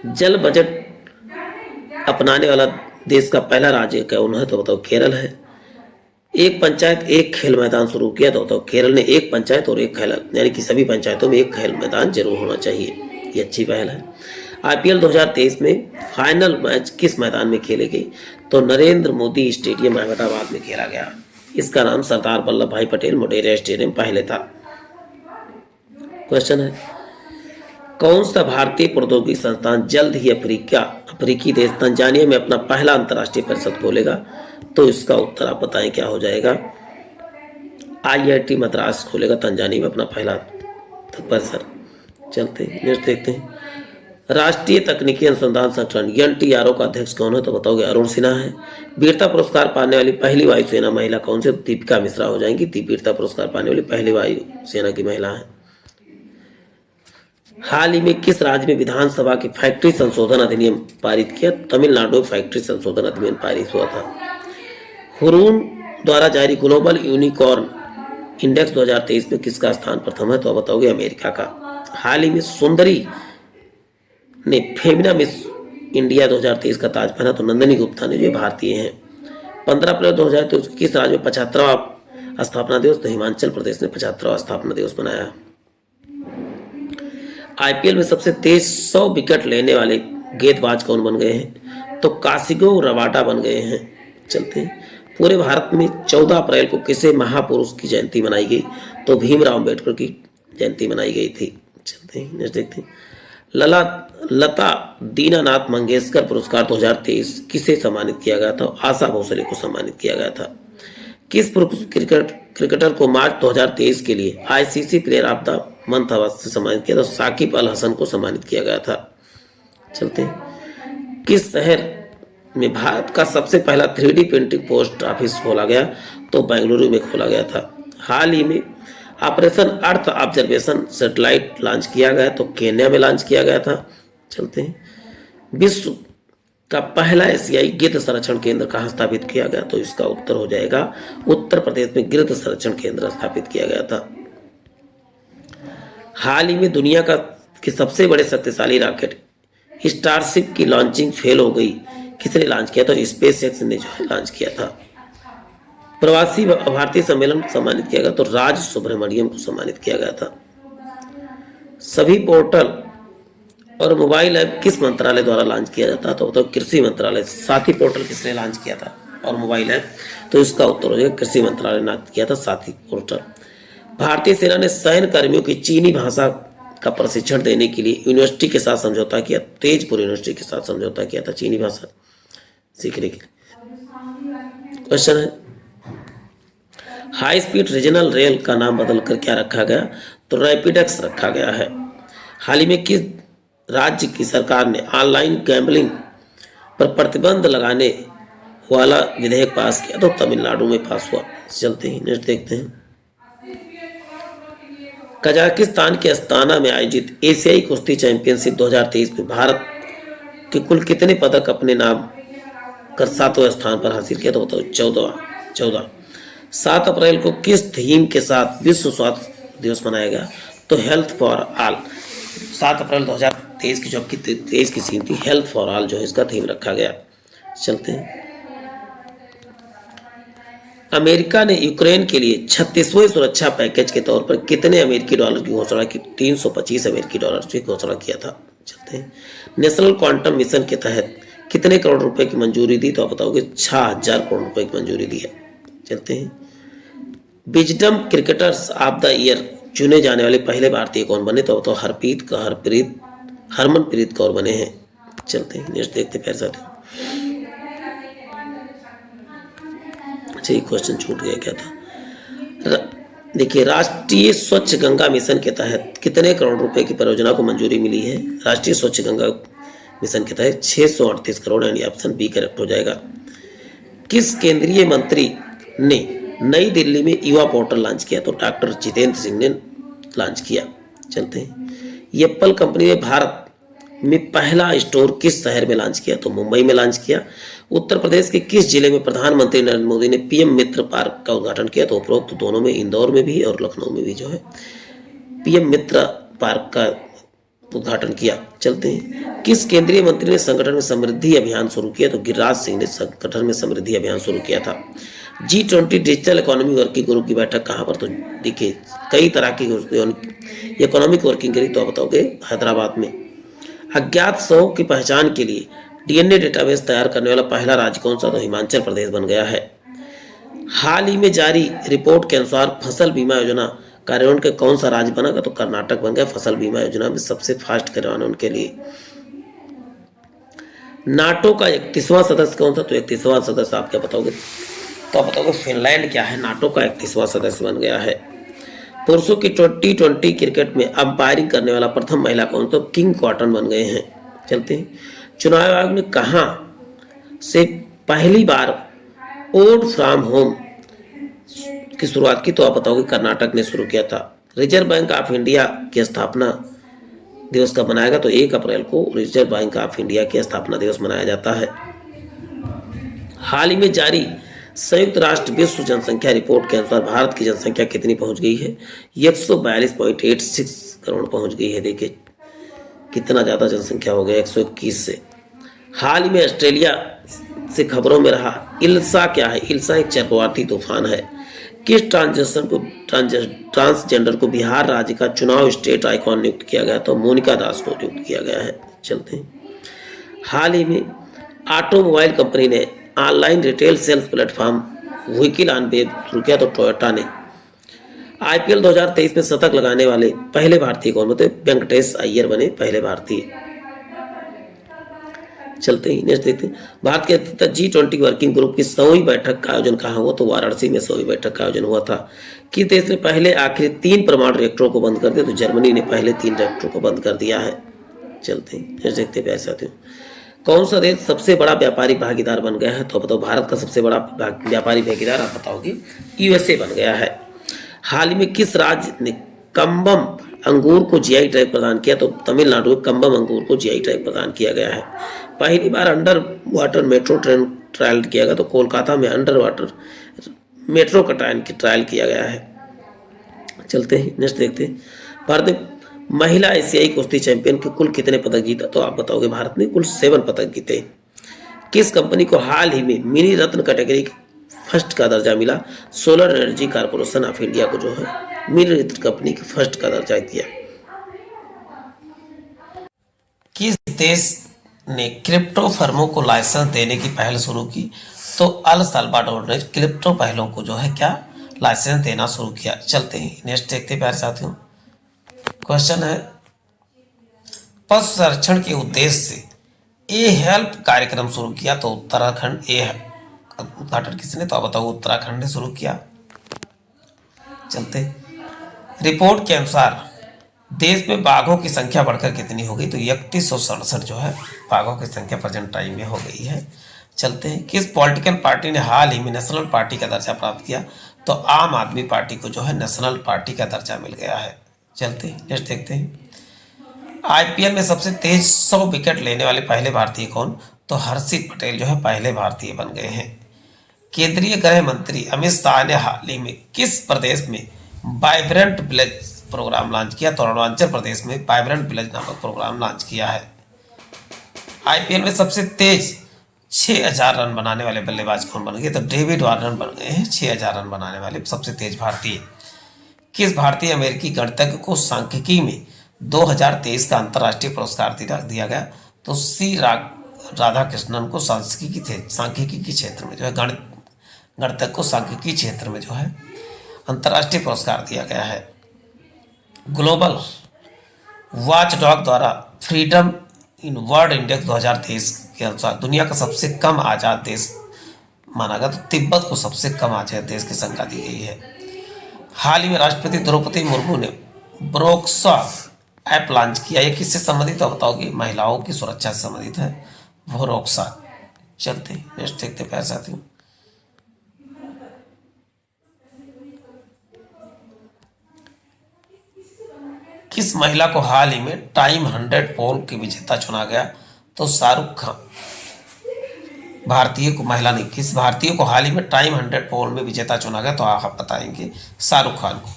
जल बजट अपनाने वाला देश का पहला राज्य कौन है? तो बताओ केरल है। एक पंचायत एक खेल मैदान शुरू किया? तो बताओ केरल ने। एक पंचायत और एक खेल, यानी कि सभी पंचायतों में एक खेल मैदान जरूर होना चाहिए। ये अच्छी पहल है। IPL 2023 में फाइनल मैच किस मैदान में खेले गए? तो नरेंद्र मोदी स्टेडियम अहमदाबाद में खेला गया। इसका नाम सरदार वल्लभ भाई पटेल मोटेरा स्टेडियम पहले था। क्वेश्चन है, कौन सा भारतीय प्रौद्योगिकी संस्थान जल्द ही अफ्रीकी देश तंजानिया में अपना पहला अंतर्राष्ट्रीय परिषद खोलेगा? तो इसका उत्तर आप बताएं क्या हो जाएगा? IIT मद्रास खोलेगा तंजानिया में अपना पहला परिसर। चलते हैं नेक्स्ट देखते हैं। राष्ट्रीय तकनीकी अनुसंधान संगठन NTRO का अध्यक्ष कौन है? तो बताओगे अरुण सिन्हा है। वीरता पुरस्कार पाने वाली पहली वायुसेना महिला कौन सी? दीपिका मिश्रा हो जाएंगी। वीरता पुरस्कार पाने वाली पहली वायुसेना की महिला है। हाल ही में किस राज्य में विधानसभा की फैक्ट्री संशोधन अधिनियम पारित किया? तमिलनाडु में फैक्ट्री संशोधन अधिनियम पारित हुआ था। हुरून द्वारा जारी ग्लोबल यूनिकॉर्न इंडेक्स 2023 में किसका स्थान प्रथम है? तो बताओगे अमेरिका का। हाल ही में सुंदरी ने फेमिना मिस इंडिया 2023 का ताज पहना? तो नंदिनी गुप्ता ने, जो भारतीय हैं। 15 अप्रैल 2023 किस राज्य में 75वां स्थापना दिवस? तो हिमाचल प्रदेश ने 75वां स्थापना दिवस मनाया। IPL में सबसे तेज 100 विकेट लेने वाले गेंदबाज कौन बन गए हैं? तो काशिगो रबाडा बन गए हैं। चलते हैं। पूरे भारत में 14 अप्रैल को किसे महापुरुष की जयंती मनाई गई? तो भीमराव अम्बेडकर की जयंती मनाई गई थी। चलते हैं नेक्स्ट देखते हैं। लता दीनानाथ मंगेशकर पुरस्कार 2023 किसे सम्मानित किया गया था? आशा भोसले को सम्मानित किया गया था। किस क्रिकेटर को मार्च 2023 के लिए ICC player of the month award से सम्मानित किया? तो साकिब अल हसन को सम्मानित किया गया था। चलते हैं। किस शहर में भारत का सबसे पहला 3D प्रिंटिंग पोस्ट ऑफिस खोला गया? तो बेंगलुरु में खोला गया था। हाल ही में operation earth observation satellite launch किया गया, तो केन्या में लॉन्च किया गया था। चलते हैं। विश्व का पहला एशियाई गिद्ध संरक्षण केंद्र कहाँ स्थापित किया गया? तो इसका उत्तर हो जाएगा उत्तर प्रदेश में गिद्ध संरक्षण केंद्र स्थापित किया गया था। हाल ही में दुनिया के सबसे बड़े शक्तिशाली रॉकेट स्टारशिप की लॉन्चिंग फेल हो गई। किसने लॉन्च किया? तो SpaceX ने जो है लॉन्च किया था। प्रवासी भारतीय सम्मेलन सम्मानित किया गया, तो राज सुब्रमण्यम को सम्मानित किया गया था। सभी पोर्टल और मोबाइल ऐप किस मंत्रालय द्वारा लॉन्च किया जाता है? तो कृषि मंत्रालय। साथी पोर्टल किसने लॉन्च किया था और मोबाइल ऐप? तो इसका उत्तर हो जाएगा कृषि मंत्रालय ने लॉन्च किया था साथी पोर्टल। भारतीय सेना ने सैन्य कर्मियों की चीनी भाषा का प्रशिक्षण देने के लिए यूनिवर्सिटी के साथ समझौता किया। तेजपुर यूनिवर्सिटी के साथ समझौता किया था चीनी भाषा सीखने के लिए। क्वेश्चन है, हाई स्पीड रीजनल रेल का नाम बदलकर क्या रखा गया? तो रैपिडेक्स रखा गया है। हाल ही में किस राज्य की सरकार ने ऑनलाइन गैम्बलिंग पर प्रतिबंध लगाने वाला विधेयक पास किया? तो तमिलनाडु में पास हुआ। चलते हैं नेक्स्ट देखते हैं। कजाकिस्तान के अस्ताना में आयोजित एशियाई कुश्ती चैंपियनशिप 2023 में भारत के कुल कितने पदक अपने नाम कर 7वें स्थान पर हासिल किया? तो बताओ 14। 7 अप्रैल को किस थीम के साथ विश्व स्वास्थ्य दिवस मनाया गया? तो हेल्थ फॉर ऑल। 7 अप्रैल 2023 की जो आपकी 23 की थीम थी हेल्थ फॉर ऑल, जो है इसका थीम रखा गया। चलते हैं। अमेरिका ने यूक्रेन के लिए 36वें सुरक्षा पैकेज के तौर पर कितने अमेरिकी डॉलर की घोषणा की? 325 अमेरिकी डॉलर की घोषणा किया था। चलते हैं, नेशनल क्वांटम मिशन के तहत कितने करोड़ रुपए की मंजूरी दी? तो आप बताओगे 6000 करोड़ रुपए की मंजूरी दी है। चलते हैं, wisdom cricketers of the year चुने जाने वाले पहले भारतीय कौन बने? तो बताओ हरमनप्रीत कौर बने हैं। चलते हैं, नेक्स्ट देखते हैं पैसा। अच्छा, ये क्वेश्चन छूट गया, क्या था? देखिए, राष्ट्रीय स्वच्छ गंगा मिशन के तहत कितने करोड़ रुपए की परियोजना को मंजूरी मिली है? राष्ट्रीय स्वच्छ गंगा मिशन के तहत 638 करोड़, यानी ऑप्शन बी करेक्ट हो जाएगा। किस केंद्रीय मंत्री ने नई दिल्ली में युवा पोर्टल लॉन्च किया? तो डॉक्टर जितेंद्र सिंह ने लॉन्च किया। चलते हैं, एप्पल कंपनी ने भारत में पहला स्टोर किस शहर में लॉन्च किया? तो मुंबई में लॉन्च किया। उत्तर प्रदेश के किस जिले में प्रधानमंत्री नरेंद्र मोदी ने पीएम मित्र पार्क का उद्घाटन किया? तो उपरोक्त दोनों में, इंदौर में भी और लखनऊ में भी जो है पीएम मित्र पार्क का उद्घाटन किया। चलते हैं, किस केंद्रीय मंत्री ने संगठन में समृद्धि अभियान शुरू किया? तो गिरिराज सिंह ने संगठन में समृद्धि अभियान शुरू किया था। G20 digital economy working group की बैठक कहाँ पर? तो देखिए, कई तरह की इकोनॉमिक वर्किंग ग्रुप, तो बताओगे हैदराबाद में। अज्ञात शवों की पहचान के लिए डीएनए डेटाबेस तैयार करने वाला पहला राज्य कौन सा? तो हिमाचल प्रदेश बन गया है। हाल ही में जारी रिपोर्ट के अनुसार फसल बीमा योजना कार्यान्वयन के कौन सा राज्य बना? तो कर्नाटक बन गया फसल बीमा योजना में सबसे फास्ट कार्यान्वयन के लिए। नाटो का 31वां सदस्य कौन सा? तो 31वां सदस्य आप क्या बताओगे? तो आप बताओगे फिनलैंड क्या है, नाटो का 31वां सदस्य बन गया है। पुरुषों की T20 क्रिकेट में अंपायरिंग करने वाला प्रथम महिला कौन? तो किंग कॉटन बन गए हैं। चलते हैं, चुनाव आयोग ने कहां से पहली बार वोट फ्रॉम होम की शुरुआत की? तो आप बताओगे कर्नाटक ने शुरू किया था। रिजर्व बैंक ऑफ इंडिया की स्थापना दिवस कब मनाएगा? तो 1 अप्रैल को रिजर्व बैंक ऑफ इंडिया की स्थापना दिवस मनाया जाता है। हाल ही में जारी संयुक्त राष्ट्र विश्व जनसंख्या रिपोर्ट के अनुसार भारत की जनसंख्या कितनी पहुंच गई है? 142.86 करोड़ पहुंच गई है। देखिए कितना ज्यादा जनसंख्या हो गया, 121 से। हाल ही में ऑस्ट्रेलिया से खबरों में रहा इल्सा क्या है? इल्सा एक चक्रवाती तूफान है। किस ट्रांसजेंडर को बिहार राज्य का चुनाव स्टेट आइकॉन नियुक्त किया गया? तो मोनिका दास को नियुक्त किया गया है। चलते हैं, हाल ही में ऑटोमोबाइल कंपनी ने online retail sales platform vehicle on web शुरू किया। तो टोयोटा ने। आईपीएल 2023 में शतक लगाने वाले पहले भारतीय कौन बने? वेंकटेश अय्यर बने पहले भारतीय। चलते ही नेक्स्ट देखते हैं, भारत के G20 वर्किंग ग्रुप की 100वीं बैठक का आयोजन कहाँ हुआ? तो वाराणसी में 100वीं बैठक का आयोजन हुआ था। किस देश ने पहले आखिरी 3 परमाणु रिएक्टरों को बंद कर दिया? तो जर्मनी ने पहले 3 रिएक्टरों को बंद कर दिया है। चलते हैं नेक्स्ट देखते हैं पैसा। कौन सा देश सबसे बड़ा व्यापारिक भागीदार बन गया है? तो बताओ भारत का सबसे बड़ा व्यापारी भागीदार आप बताओगे USA बन गया है। हाल ही में किस राज्य ने कम्बम अंगूर को जीआई टैग प्रदान किया? तो तमिलनाडु में कम्बम अंगूर को जीआई टैग प्रदान किया गया है। पहली बार underwater metro train trial किया गया, तो कोलकाता में अंडर वाटर मेट्रो का ट्रायल किया गया है। चलते हैं नेक्स्ट देखते हैं, भारत ने महिला एशियाई कुश्ती चैंपियन के कुल कितने पदक जीता? तो आप बताओगे भारत ने कुल 7 पदक जीते। किस कंपनी को हाल ही में मिनी रत्न कैटेगरी फर्स्ट का दर्जा मिला? Solar energy corporation of India को जो है मिनी रत्न कंपनी के फर्स्ट का दर्जा दिया। किस देश ने क्रिप्टो फर्मों को लाइसेंस देने की पहल शुरू की? तो अल साल्वाडोर ने क्रिप्टो पहलों को जो है क्या लाइसेंस देना शुरू किया। चलते हैं नेक्स्ट देखते हैं प्यारे साथियों, क्वेश्चन है पशु संरक्षण के उद्देश्य से ए हेल्प कार्यक्रम शुरू किया। तो उत्तराखंड ए उद्घाटन किसने? तो आप बताओ उत्तराखंड ने शुरू किया। चलते, रिपोर्ट के अनुसार देश में बाघों की संख्या बढ़कर कितनी हो गई? तो 3167 जो है बाघों की संख्या प्रेजेंट टाइम में हो गई है। चलते हैं, किस पॉलिटिकल पार्टी ने हाल ही में नेशनल पार्टी का दर्जा प्राप्त किया? तो आम आदमी पार्टी को जो है नेशनल पार्टी का दर्जा मिल गया है। चलते हैं नेक्स्ट देखते हैं, आईपीएल में सबसे तेज 100 विकेट लेने वाले पहले भारतीय कौन? तो हर्षित पटेल जो है पहले भारतीय बन गए हैं। केंद्रीय गृह मंत्री अमित शाह ने हाल ही में किस प्रदेश में वाइब्रेंट विलेज प्रोग्राम लॉन्च किया? तो अरुणाचल प्रदेश में वाइब्रेंट विलेज नामक प्रोग्राम लॉन्च किया है। आईपीएल में सबसे तेज 6,000 रन बनाने वाले बल्लेबाज कौन बन गए? तो डेविड वार्नर बन गए हैं 6,000 रन बनाने वाले सबसे तेज भारतीय। किस भारतीय अमेरिकी गणितज्ञ को सांख्यिकी में 2023 का अंतर्राष्ट्रीय पुरस्कार दिया गया? तो राधाकृष्णन को सांख्यिकी के क्षेत्र में जो है गणितज्ञ को सांख्यिकी क्षेत्र में जो है अंतर्राष्ट्रीय पुरस्कार दिया गया है। ग्लोबल वॉचडॉग द्वारा फ्रीडम इन वर्ल्ड इंडेक्स 2023 के अनुसार दुनिया का सबसे कम आज़ाद देश माना गया, तो तिब्बत को सबसे कम आज़ाद देश की संज्ञा दी गई है। हाल ही में राष्ट्रपति द्रौपदी मुर्मू ने ब्रोक्सा ऐप लॉन्च किया। ये किससे संबंधित है बताओगे? महिलाओं की सुरक्षा से संबंधित है ब्रोक्सा। चलते नेक्स्ट देखते प्यारे साथियों। किस महिला को हाल ही में टाइम 100 पोल की विजेता चुना गया? तो शाहरुख खान। भारतीय को महिला नहीं, किस भारतीय को हाल ही में टाइम 100 पोल में विजेता चुना गया? तो आप बताएंगे शाहरुख खान को।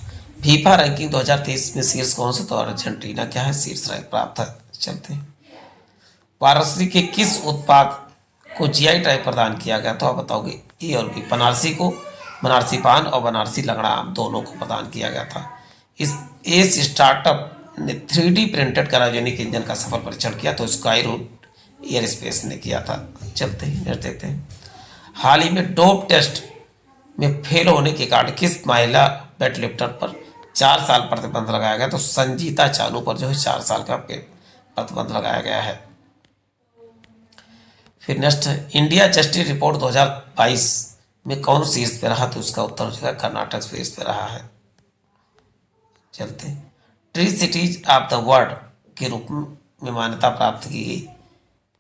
फीफा रैंकिंग 2023 में शीर्ष कौन से? तो अर्जेंटीना क्या है शीर्ष रैंक प्राप्त है। चलते हैं। वाराणसी के किस उत्पाद को जीआई टैग प्रदान किया गया? तो आप बताओगे ए और बी। बनारसी को बनारसी पान और बनारसी लंगड़ा आम दोनों को प्रदान किया गया था। इस स्टार्टअप ने 3D प्रिंटेड क्रायोजेनिक इंजन का सफल परीक्षण किया, तो स्काई रूट एयर स्पेस ने किया था। चलते हैं नेक्स्ट देखते हैं। हाल ही में डोप टेस्ट में फेल होने के कारण किस महिला वेट लिफ्टर पर 4 साल प्रतिबंध लगाया गया? तो संजीता चानू पर जो है 4 साल का प्रतिबंध लगाया गया है। फिर नेक्स्ट है इंडिया जस्टिस रिपोर्ट 2022 में कौन शीर्ष पे रहा? तो उसका उत्तर हो जाएगा कर्नाटक शीर्ष पे रहा है। चलते tree cities of the world के रूप में मान्यता प्राप्त की गई,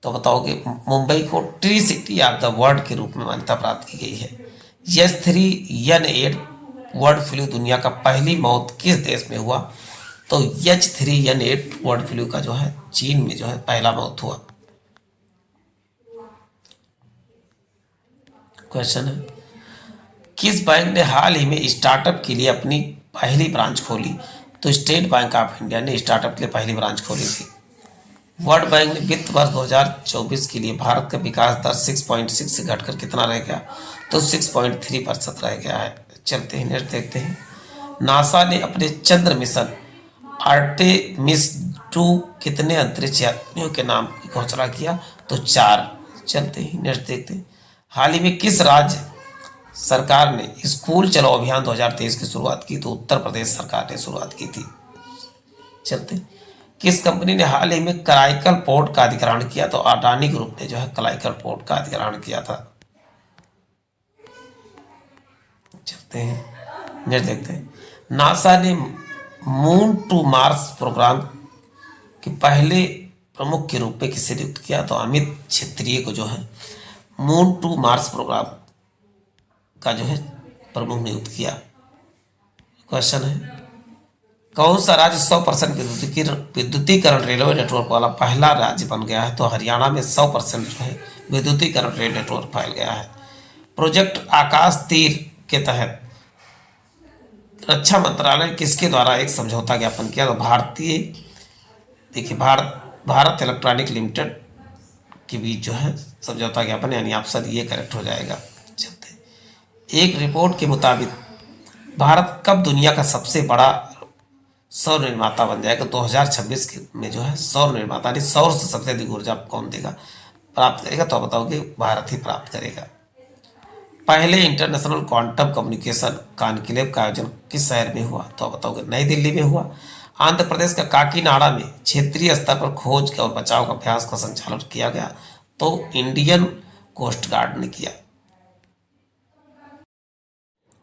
तो बताओगे मुंबई को tree city of the world के रूप में मान्यता प्राप्त की गई है। H3N8 बर्ड फ्लू दुनिया का पहली मौत किस देश में हुआ? तो H3N8 बर्ड फ्लू का जो है चीन में जो है पहला मौत हुआ। क्वेश्चन है किस बैंक ने हाल ही में स्टार्टअप के लिए अपनी पहली ब्रांच खोली? तो स्टेट बैंक ऑफ इंडिया ने स्टार्टअप के लिए पहली ब्रांच खोली थी। वर्ल्ड बैंक ने वित्त वर्ष 2024 के लिए भारत का विकास दर 6.6 से घटकर कितना रह गया? तो 6.3% रह गया है। चलते हैं नेक्स्ट देखते हैं। नासा ने अपने चंद्र मिशन आर्टेमिस 2 कितने अंतरिक्ष यात्रियों के नाम की घोषणा किया? तो 4। चलते हैं नेक्स्ट देखते हैं। हाल ही में किस राज्य सरकार ने स्कूल चलो अभियान 2023 की शुरुआत की? तो उत्तर प्रदेश सरकार ने शुरुआत की थी। चलते किस कंपनी ने हाल ही में कराईकल पोर्ट का अधिग्रहण किया? तो अडानी ग्रुप ने जो है कराईकल पोर्ट का अधिग्रहण किया था। चलते हैं नेक्स्ट देखते हैं। नासा ने मून टू मार्स प्रोग्राम के पहले प्रमुख के रूप में किसे नियुक्त किया? तो अमित क्षेत्रीय को जो है मून टू मार्स प्रोग्राम का जो है प्रमुख नियुक्त किया। क्वेश्चन है कौन सा राज्य 100% विद्युतीकरण रेलवे नेटवर्क वाला पहला राज्य बन गया है? तो हरियाणा में 100% जो है विद्युतीकरण रेल नेटवर्क फैल गया है। प्रोजेक्ट आकाश तीर के तहत रक्षा मंत्रालय किसके द्वारा एक समझौता ज्ञापन किया? तो भारत इलेक्ट्रॉनिक लिमिटेड के बीच जो है समझौता ज्ञापन, यानी ऑप्शन ये करेक्ट हो जाएगा। एक रिपोर्ट के मुताबिक भारत कब दुनिया का सबसे बड़ा सौर निर्माता बन जाएगा? 2026 में जो है सौर निर्माता यानी सौर से सबसे अधिक ऊर्जा कौन देगा प्राप्त करेगा? तो बताओगे भारत ही प्राप्त करेगा। पहले इंटरनेशनल क्वांटम कम्युनिकेशन कॉन्क्लेव का आयोजन किस शहर में हुआ? तो बताओगे नई दिल्ली में हुआ। आंध्र प्रदेश का काकीनाडा में क्षेत्रीय स्तर पर खोज और बचाव का अभ्यास का संचालन किया गया, तो इंडियन कोस्ट गार्ड ने किया।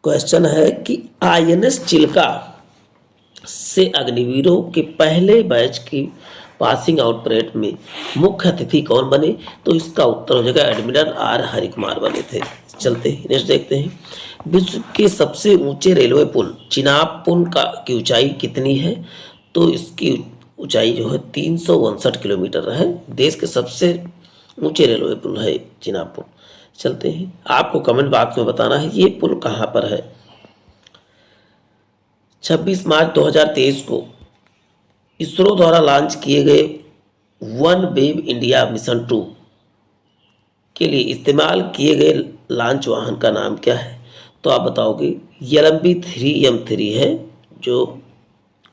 क्वेश्चन है कि INS चिल्का से अग्निवीरों के पहले बैच की पासिंग आउट परेड में मुख्य अतिथि कौन बने? तो इसका उत्तर हो जाएगा एडमिरल R हरिकुमार बने थे। चलते हैं नेक्स्ट देखते हैं। विश्व के सबसे ऊंचे रेलवे पुल चिनाब पुल की ऊंचाई कितनी है? तो इसकी ऊंचाई जो है 359 किलोमीटर है। देश के सबसे ऊंचे रेलवे पुल है चिनाब पुल। चलते हैं, आपको कमेंट बॉक्स में बताना है ये पुल कहाँ पर है। 26 मार्च 2023 को इसरो द्वारा लॉन्च किए गए वन वेब इंडिया मिशन 2 के लिए इस्तेमाल किए गए लॉन्च वाहन का नाम क्या है? तो आप बताओगे LMB-3M3 है, जो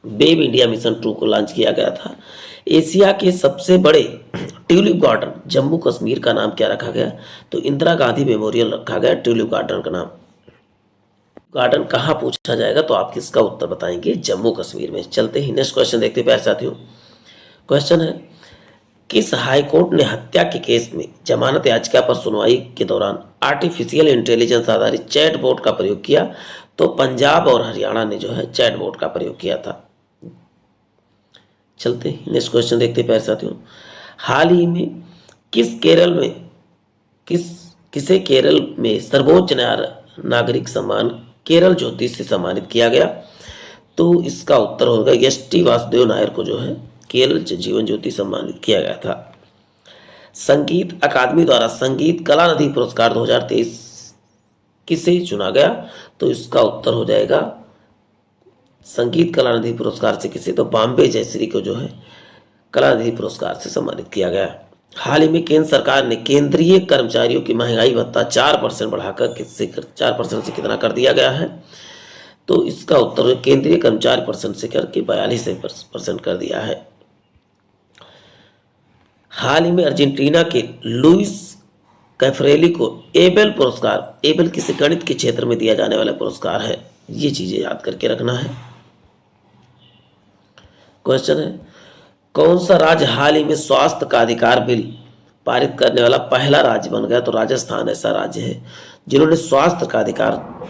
वेब इंडिया मिशन 2 को लॉन्च किया गया था। एशिया के सबसे बड़े ट्यूलिप गार्डन जम्मू कश्मीर का नाम क्या रखा गया? तो इंदिरा गांधी मेमोरियल रखा गया ट्यूलिप गार्डन का नाम। गार्डन कहाँ पूछा जाएगा तो आप किसका उत्तर बताएंगे? जम्मू कश्मीर में। चलते ही नेक्स्ट क्वेश्चन देखते हैं प्यारे साथियों। क्वेश्चन है, किस हाई कोर्ट ने हत्या के केस में जमानत याचिका पर सुनवाई के दौरान आर्टिफिशियल इंटेलिजेंस आधारित चैटबॉट का प्रयोग किया? तो पंजाब और हरियाणा ने जो है चैटबॉट का प्रयोग किया था। चलते हैं नेक्स्ट क्वेश्चन देखते हैं प्यारे साथियों। हाल ही में किसे केरल में सर्वोच्च नागरिक सम्मान केरल ज्योति से सम्मानित किया गया? तो इसका उत्तर होगा ST वासुदेव नायर को जो है केरल जीवन ज्योति सम्मानित किया गया था। संगीत अकादमी द्वारा संगीत कला निधि पुरस्कार 2023 किसे चुना गया? तो इसका उत्तर हो जाएगा संगीत कला निधि पुरस्कार से किसे? तो बॉम्बे जयश्री को जो है कला निधि पुरस्कार से सम्मानित किया गया। हाल ही में केंद्र सरकार ने केंद्रीय कर्मचारियोयों की महंगाई भत्ता 4% बढ़ाकर 4% से कितना कर दिया गया है? तो इसका उत्तर केंद्रीय कर्मचारी % से करके 42% कर दिया है। हाल ही में अर्जेंटीना के लुइस कैफरेली को एबेल किसी गणित के क्षेत्र में दिया जाने वाला पुरस्कार है। ये चीजें याद करके रखना है। क्वेश्चन है, कौन सा राज्य हाल ही में स्वास्थ्य का अधिकार बिल पारित करने वाला पहला राज्य बन गया? तो राजस्थान ऐसा राज्य है जिन्होंने स्वास्थ्य का अधिकार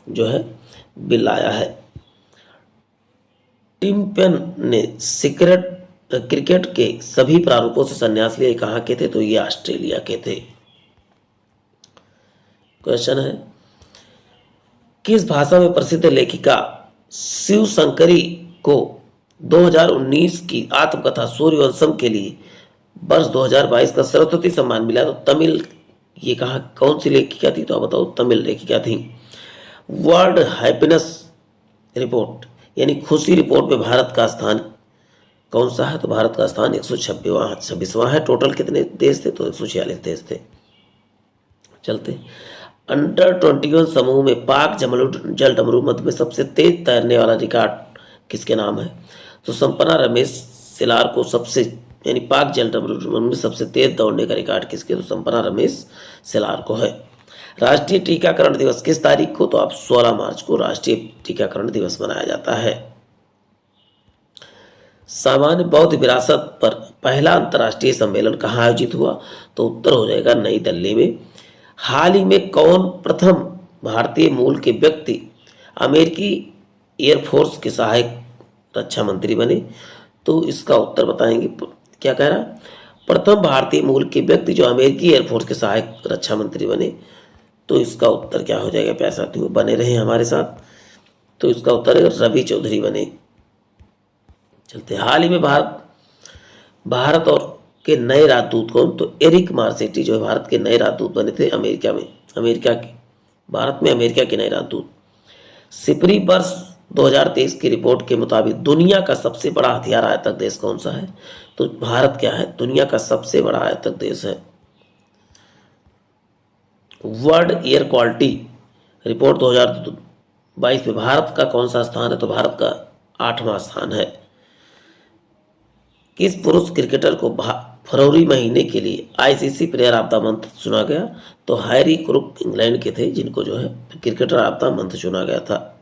जो है बिल लाया है। टिम पेन ने क्रिकेट के सभी प्रारूपों से संन्यास लिया, कहाँ के थे? तो ये ऑस्ट्रेलिया के थे। क्वेश्चन है, किस भाषा में प्रसिद्ध लेखिका शिव शंकरी को 2019 की आत्मकथा सूर्यवंशम के लिए वर्ष 2022 का सरस्वती सम्मान मिला? तो तमिल। ये कहाँ कौन सी लेखिका थी? तो आप बताओ। तमिल लेखिका थी। वर्ल्ड हैप्पीनेस रिपोर्ट यानी खुशी रिपोर्ट में भारत का स्थान कौन सा है? तो भारत का स्थान 126वां है। टोटल कितने देश थे? तो 146 देश थे। चलते अंडर 21 समूह में पाक जलडमरू मध्य में सबसे तेज तैरने वाला रिकॉर्ड किसके नाम है? तो संपन्ना रमेश सिलार को यानी पाक जलडमरू में सबसे तेज दौड़ने का रिकॉर्ड किसके? तो संपन्ना रमेश सिलार को है। राष्ट्रीय टीकाकरण दिवस किस तारीख को? तो आप 16 मार्च को राष्ट्रीय टीकाकरण दिवस मनाया जाता है। सामान्य बौद्ध विरासत पर पहला अंतर्राष्ट्रीय सम्मेलन कहाँ आयोजित हुआ? तो उत्तर हो जाएगा नई दिल्ली में। हाल ही में कौन प्रथम भारतीय मूल के व्यक्ति अमेरिकी एयरफोर्स के सहायक रक्षा मंत्री बने? तो इसका उत्तर बताएंगे। क्या कह रहा? प्रथम भारतीय मूल के व्यक्ति जो अमेरिकी एयरफोर्स के सहायक रक्षा मंत्री बने, तो इसका उत्तर क्या हो जाएगा प्यारे साथियों? बने रहे हमारे साथ। तो इसका उत्तर है रवि चौधरी बने। चलते हाल ही में भारत और के नए राजदूत कौन? तो एरिक मार्सेटी जो है भारत के नए राजदूत बने थे भारत में अमेरिका के नए राजदूत। सिपरी वर्ष 2023 की रिपोर्ट के मुताबिक दुनिया का सबसे बड़ा हथियार आयातक देश कौन सा है? तो भारत क्या है? दुनिया का सबसे बड़ा आयातक देश है। वर्ल्ड एयर क्वालिटी रिपोर्ट 2022 में भारत का कौन सा स्थान है? तो भारत का 8वां स्थान है। किस पुरुष क्रिकेटर को फरवरी महीने के लिए ICC player of the month चुना गया? तो हैरी क्रूक इंग्लैंड के थे जिनको जो है क्रिकेटर ऑफ द मंथ चुना गया था।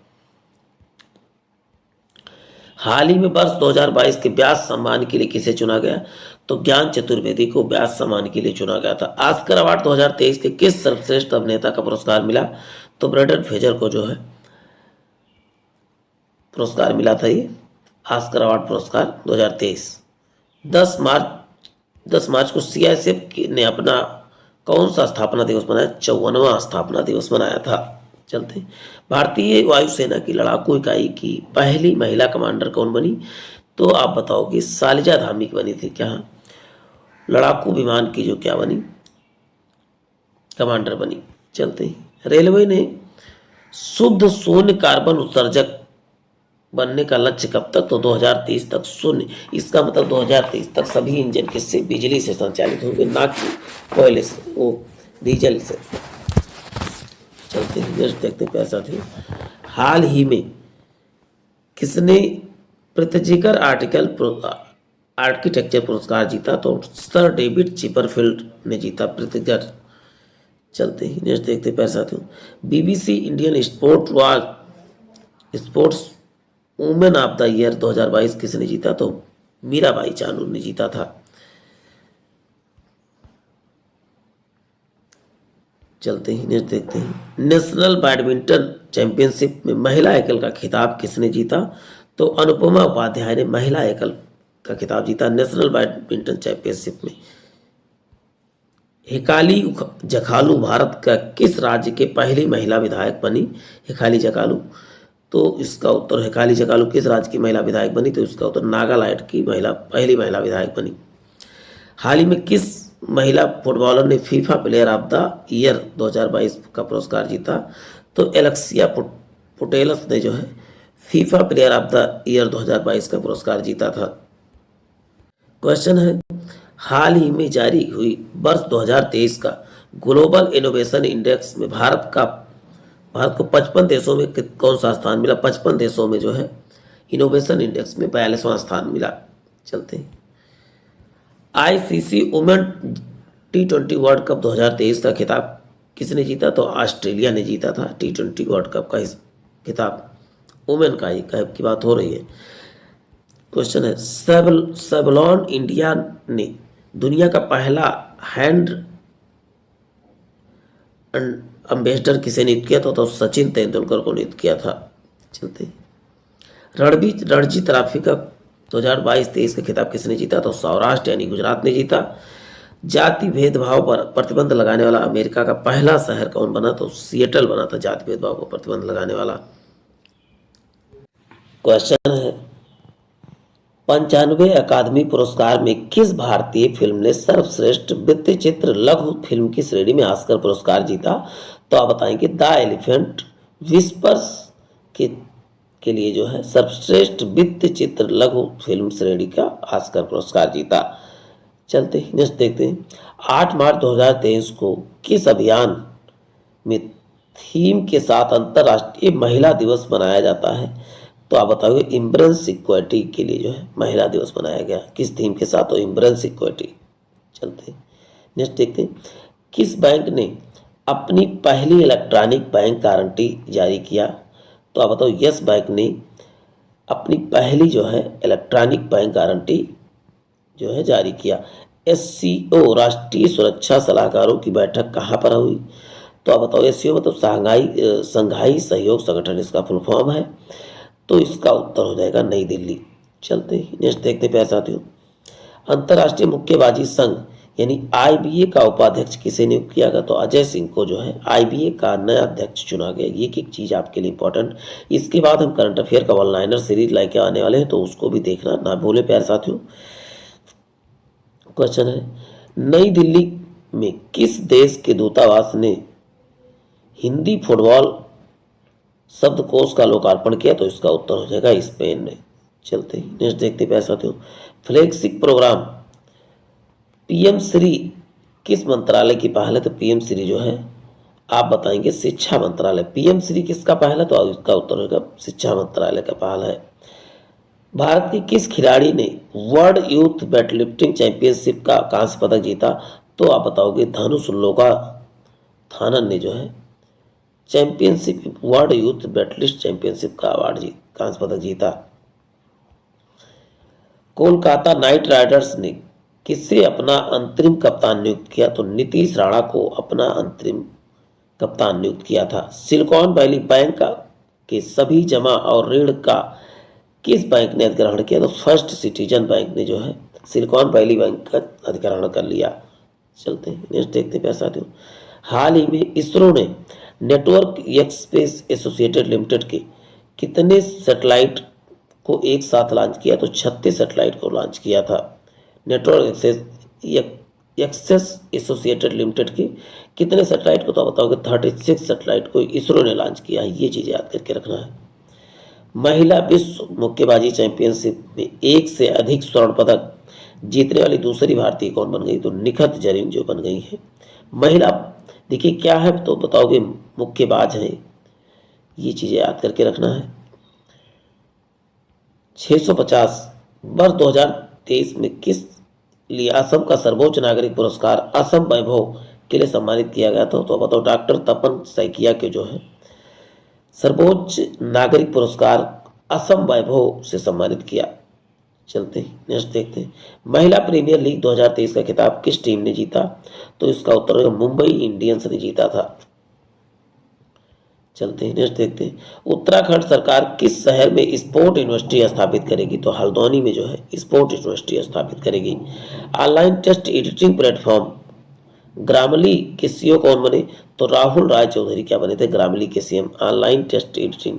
हाल ही में वर्ष 2022 के व्यास सम्मान के लिए किसे चुना गया? तो ज्ञान चतुर्वेदी को व्यास सम्मान के लिए चुना गया था। ऑस्कर अवार्ड 2023 के किस सर्वश्रेष्ठ अभिनेता का पुरस्कार मिला? तो ब्रेंडन फ्रेजर को जो है पुरस्कार मिला था। ये ऑस्कर अवार्ड पुरस्कार 2023। 10 मार्च को CISF ने अपना कौन सा स्थापना दिवस मनाया? 54वां स्थापना दिवस मनाया था। चलते भारतीय वायुसेना की लड़ाकू इकाई की पहली महिला कमांडर कौन बनी? तो आप बताओगे शालिजा धामी बनी थी। क्या लड़ाकू विमान की जो क्या बनी? कमांडर बनी। चलते रेलवे ने शुद्ध शून्य कार्बन उत्सर्जक बनने का लक्ष्य कब तक, तो 2030 तक शून्य। इसका मतलब 2030 तक सभी इंजन किससे, बिजली से संचालित होंगे, ना कि कोयले से, वो डीजल से। चलते हैं नेक्स्ट देखते हैं प्यारे साथियों। हाल ही में किसने प्रित्जिकर आर्किटेक्चर पुरस्कार जीता, तो सर डेविड चिपरफील्ड ने जीता प्रित्जिकर। चलते ही नेक्स्ट देखते हैं प्यारे साथियों। BBC Indian sports women of the year 2022 किसने जीता, तो मीराबाई चानू ने जीता था। चलते ही नेक्स्ट देखते हैं। नेशनल बैडमिंटन चैंपियनशिप में महिला एकल का खिताब किसने जीता, तो अनुपमा उपाध्याय ने महिला एकल का खिताब जीता नेशनल बैडमिंटन चैंपियनशिप में। हिकाली जखालू भारत का किस राज्य के पहली महिला विधायक बनी, हिकाली जखालू, तो इसका उत्तर, हिकाली जखालू किस राज्य की महिला विधायक बनी, तो इसका उत्तर नागालैंड की पहली महिला विधायक बनी। हाल ही में किस महिला फुटबॉलर ने FIFA player of the year 2022 का पुरस्कार जीता, तो एलेक्सिया पुटेलस ने जो है FIFA player of the year 2022 का पुरस्कार जीता था। क्वेश्चन है, हाल ही में जारी हुई वर्ष 2023 का ग्लोबल इनोवेशन इंडेक्स में भारत को 55 देशों में कौन सा स्थान मिला, 55 देशों में जो है इनोवेशन इंडेक्स में 42वां स्थान मिला। चलते हैं। ICC women T20 world cup 2023 का खिताब किसने जीता, तो ऑस्ट्रेलिया ने जीता था T20 वर्ल्ड कप का खिताब। वुमेन का ही की बात हो रही है। क्वेश्चन है, सेवलॉन इंडिया ने दुनिया का पहला हैंड एम्बेसडर किसे नियुक्त किया था, तो सचिन तेंदुलकर को नियुक्त किया था। चलते, रणजी ट्रॉफी का 2022-23 का खिताब किसने जीता, तो सौराष्ट्र यानी गुजरात ने जीता। जाति भेदभाव पर प्रतिबंध लगाने वाला अमेरिका का पहला शहर कौन बना, तो सिएटल बना था जाति भेदभाव पर प्रतिबंध लगाने वाला। क्वेश्चन है, 95वें अकादमी पुरस्कार में किस भारतीय फिल्म ने सर्वश्रेष्ठ वृत्तचित्र लघु फिल्म की श्रेणी में ऑस्कर पुरस्कार जीता, तो आप बताएंगे द एलिफेंट विस्पर्स के लिए जो है सर्वश्रेष्ठ वृत्तचित्र लघु फिल्म श्रेणी का ऑस्कर पुरस्कार जीता। चलते हैं नेक्स्ट देखते हैं। 8 मार्च 2023 को किस अभियान में थीम के साथ अंतर्राष्ट्रीय महिला दिवस मनाया जाता है, तो आप बताओगे इम्ब्रेस इक्विटी के लिए जो है महिला दिवस मनाया गया। किस थीम के साथ, तो इम्ब्रेस इक्विटी। चलते नेक्स्ट देखते हैं। किस बैंक ने अपनी पहली इलेक्ट्रॉनिक बैंक गारंटी जारी किया, तो आप बताओ यस बैंक ने अपनी पहली जो है इलेक्ट्रॉनिक बैंक गारंटी जो है जारी किया। SCO राष्ट्रीय सुरक्षा सलाहकारों की बैठक कहाँ पर हुई, तो आप बताओ SCO मतलब संघाई सहयोग संगठन इसका फुल फॉर्म है, तो इसका उत्तर हो जाएगा नई दिल्ली। चलते ही नेक्स्ट देखते प्यारे साथियों। अंतर्राष्ट्रीय मुक्केबाजी संघ यानी IBA का उपाध्यक्ष किसे नियुक्त किया गया, तो अजय सिंह को जो है IBA का नया अध्यक्ष चुना गया। ये एक चीज आपके लिए इंपॉर्टेंट। इसके बाद हम करंट अफेयर का वन लाइनर सीरीज लेके आने वाले हैं, तो उसको भी देखना ना भूले प्यारे साथियों। क्वेश्चन है, नई दिल्ली में किस देश के दूतावास ने हिंदी फुटबॉल शब्दकोश का लोकार्पण किया, तो इसका उत्तर हो जाएगा स्पेन ने। चलते ही नेक्स्ट देखते प्यारे साथियों। फ्लैगशिप प्रोग्राम PM श्री किस मंत्रालय की पहल है, तो PM श्री जो है आप बताएंगे शिक्षा मंत्रालय। PM श्री किसका पहल है, तो इसका उत्तर होगा शिक्षा मंत्रालय का पहल है। भारत की किस खिलाड़ी ने वर्ल्ड यूथ वेटलिफ्टिंग चैंपियनशिप का कांस्य पदक जीता, तो आप बताओगे धनुष लोगाथानन ने जो है चैंपियनशिप वर्ल्ड यूथ वेटलिफ्ट चैंपियनशिप का कांस्य पदक जीता। कोलकाता नाइट राइडर्स ने किससे अपना अंतरिम कप्तान नियुक्त किया, तो नीतीश राणा को अपना अंतरिम कप्तान नियुक्त किया था। सिलिकॉन वैली बैंक के सभी जमा और ऋण का किस बैंक ने अधिग्रहण किया, तो फर्स्ट सिटीजन बैंक ने जो है सिलिकॉन वैली बैंक का अधिग्रहण कर लिया। चलते हैं नेक्स्ट देखते हैं साथियों। हाल ही में इसरो ने नेटवर्क एक्सप्रेस एसोसिएटेड लिमिटेड के कितने सैटेलाइट को एक साथ लॉन्च किया, तो 36 सैटेलाइट को लॉन्च किया था। नेटवर्क एक्सेस एसोसिएटेड लिमिटेड के कितने सैटेलाइट को, तो बताओगे 36 सैटेलाइट को इसरो ने लॉन्च किया है। ये चीज़ याद करके रखना है। महिला विश्व मुक्केबाजी चैंपियनशिप में एक से अधिक स्वर्ण पदक जीतने वाली दूसरी भारतीय कौन बन गई? तो निखत जरीन जो बन गई है। महिला देखिए क्या है तो बताओगे, मुक्केबाज हैं, ये चीज़ें याद करके रखना है। 650 वर्ष 2023 में किस लिए असम का सर्वोच्च नागरिक पुरस्कार असम वैभव के लिए सम्मानित किया गया था? तो बताओ डॉक्टर तपन सैकिया के जो है सर्वोच्च नागरिक पुरस्कार असम वैभव से सम्मानित किया। चलते ही नेक्स्ट देखते हैं, महिला प्रीमियर लीग 2023 का खिताब किस टीम ने जीता? तो इसका उत्तर होगा मुंबई इंडियंस ने जीता था। चलते हैं नेक्स्ट देखते हैं, उत्तराखंड सरकार किस शहर में स्पोर्ट यूनिवर्सिटी स्थापित करेगी? तो हल्द्वानी में जो है स्पोर्ट यूनिवर्सिटी स्थापित करेगी। ऑनलाइन टेस्ट एडिटिंग प्लेटफॉर्म ग्रामली के सीईओ कौन बने? तो राहुल राय चौधरी क्या बने थे? ग्रामली के CM. Online test editing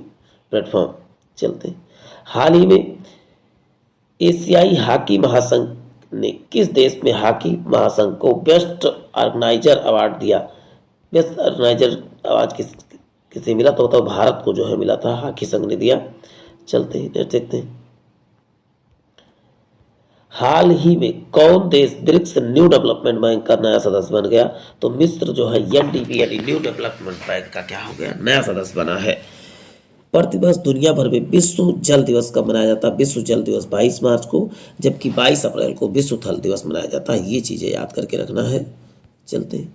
platform. चलते हैं, हाल ही में एशियाई हॉकी महासंघ ने किस देश में हॉकी महासंघ को बेस्ट ऑर्गेनाइजर अवार्ड दिया? बेस्ट ऑर्गेनाइजर अवार्ड किसे मिला? तो बताओ भारत को जो है मिला था, हॉकी संघ ने दिया। चलते हैं नेक्स्ट देखते हैं, हाल ही में कौन देश ब्रिक्स न्यू डेवलपमेंट बैंक का नया सदस्य बन गया? तो मिस्र जो है एनडीबी यानी न्यू डेवलपमेंट बैंक का क्या हो गया? नया सदस्य बना है। प्रतिवर्ष दुनिया भर में विश्व जल दिवस कब मनाया जाता है? विश्व जल दिवस 22 मार्च को, जबकि 22 अप्रैल को विश्व थल दिवस मनाया जाता है। ये चीज़ें याद करके रखना है। चलते हैं,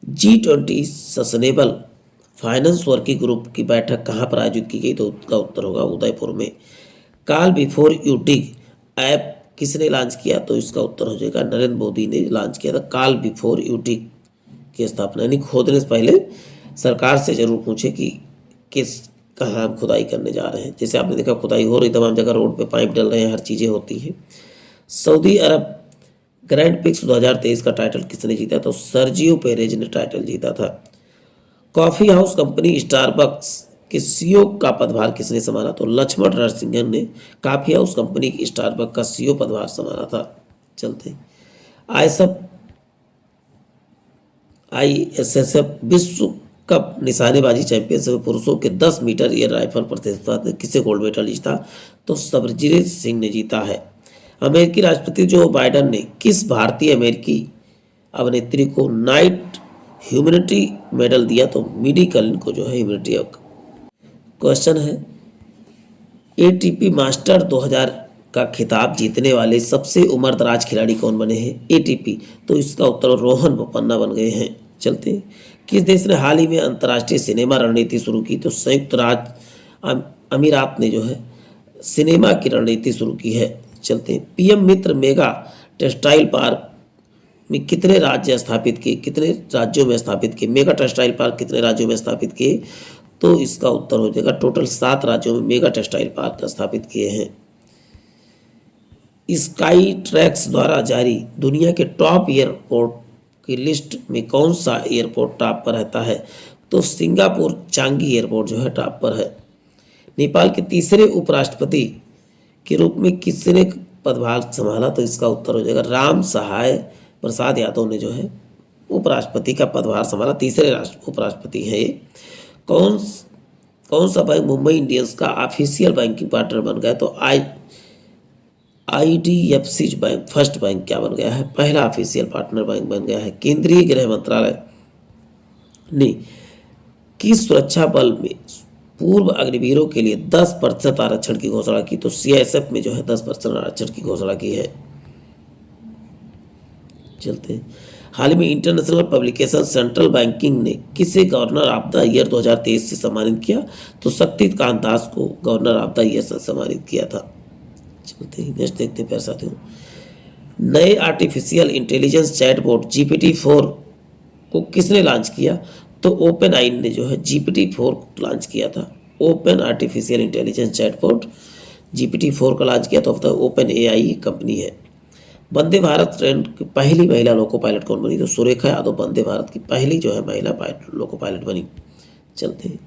G20 sustainable finance working group की बैठक कहाँ पर आयोजित की गई? तो उसका उत्तर होगा उदयपुर में। Call before you dig app किसने लॉन्च किया? तो इसका उत्तर हो जाएगा नरेंद्र मोदी ने लॉन्च किया था। कॉल बिफोर यू डिग की स्थापना यानी खोदने से पहले सरकार से जरूर पूछे कि किस कहाँ हम खुदाई करने जा रहे हैं। जैसे आपने देखा खुदाई हो रही, तमाम जगह रोड पे पाइप डल रहे हैं, हर चीज़ें होती हैं। सऊदी अरब ग्रैंड प्रिक्स 2023 का टाइटल किसने जीता? तो सर्जियो पेरेज ने टाइटल जीता था। कॉफ़ी हाउस कंपनी स्टारबक्स के सीईओ का पदभार किसने संभाला? तो लक्ष्मण नरसिंहन ने कॉफ़ी हाउस कंपनी स्टारबक्स का सीईओ पदभार संभाला था। चलते ISSF विश्व कप निशानेबाजी चैंपियनशिप में पुरुषों के 10 मीटर एयर राइफल प्रतिस्पर्धा में किसे गोल्ड मेडल जीता? तो सरबजीत सिंह ने जीता है। अमेरिकी राष्ट्रपति जो बाइडेन ने किस भारतीय अमेरिकी अभिनेत्री को नाइट ह्यूमैनिटी मेडल दिया? तो मिडी कलिन को जो है ह्यूमैनिटी। क्वेश्चन है, ATP मास्टर 2000 का खिताब जीतने वाले सबसे उम्रदराज खिलाड़ी कौन बने हैं? ATP, तो इसका उत्तर रोहन बोपन्ना बन गए हैं। चलते हैं, किस देश ने हाल ही में अंतर्राष्ट्रीय सिनेमा रणनीति शुरू की? तो संयुक्त राज्य अमीरात ने जो है सिनेमा की रणनीति शुरू की है। चलते हैं, PM मित्र मेगा टेक्सटाइल पार्क में कितने राज्य स्थापित किए? कितने राज्यों में स्थापित किए? मेगा टेक्सटाइल पार्क कितने राज्यों में स्थापित किए? तो इसका उत्तर हो जाएगा टोटल 7 राज्यों में मेगा टेक्सटाइल पार्क स्थापित किए हैं। स्काई ट्रैक्स द्वारा जारी दुनिया के टॉप एयरपोर्ट की लिस्ट में कौन सा एयरपोर्ट टॉप पर रहता है? तो सिंगापुर चांगी एयरपोर्ट जो है टॉप पर है। नेपाल के तीसरे उपराष्ट्रपति के रूप में किसने पदभार संभाला? तो इसका उत्तर हो जाएगा राम सहाय प्रसाद यादव ने जो है उपराष्ट्रपति का पदभार संभाला। तीसरे उपराष्ट्रपति हैं ये। कौन सा बैंक मुंबई इंडियंस का ऑफिशियल बैंकिंग पार्टनर बन गया? तो IDFC बैंक फर्स्ट बैंक क्या बन गया है? पहला ऑफिशियल पार्टनर बैंक बन गया है। केंद्रीय गृह मंत्रालय ने किस सुरक्षा बल में पूर्व अग्निवीरों के लिए 10% आरक्षण की घोषणा की? तो CISF में जो है 10% आरक्षण की घोषणा की है। चलते हैं, हाल ही में इंटरनेशनल पब्लिकेशन सेंट्रल बैंकिंग ने किसे गवर्नर ऑफ द ईयर 2023 से सम्मानित किया? तो शक्तिकांत दास को गवर्नर ऑफ द ईयर से सम्मानित किया था। चलते हैं नेक्स्ट देखते हैं प्यारे साथियों, नए आर्टिफिशियल इंटेलिजेंस चैटबॉट GPT-4 को किसने लॉन्च किया? तो OpenAI ने जो है GPT-4 लॉन्च किया था। Open artificial intelligence chatbot GPT-4 का लॉन्च किया। तो OpenAI कंपनी है। वंदे भारत ट्रेन की पहली महिला लोको पायलट कौन बनी? तो सुरेखा यादव वंदे भारत की पहली जो है महिला लोको पायलट बनी। चलते हैं,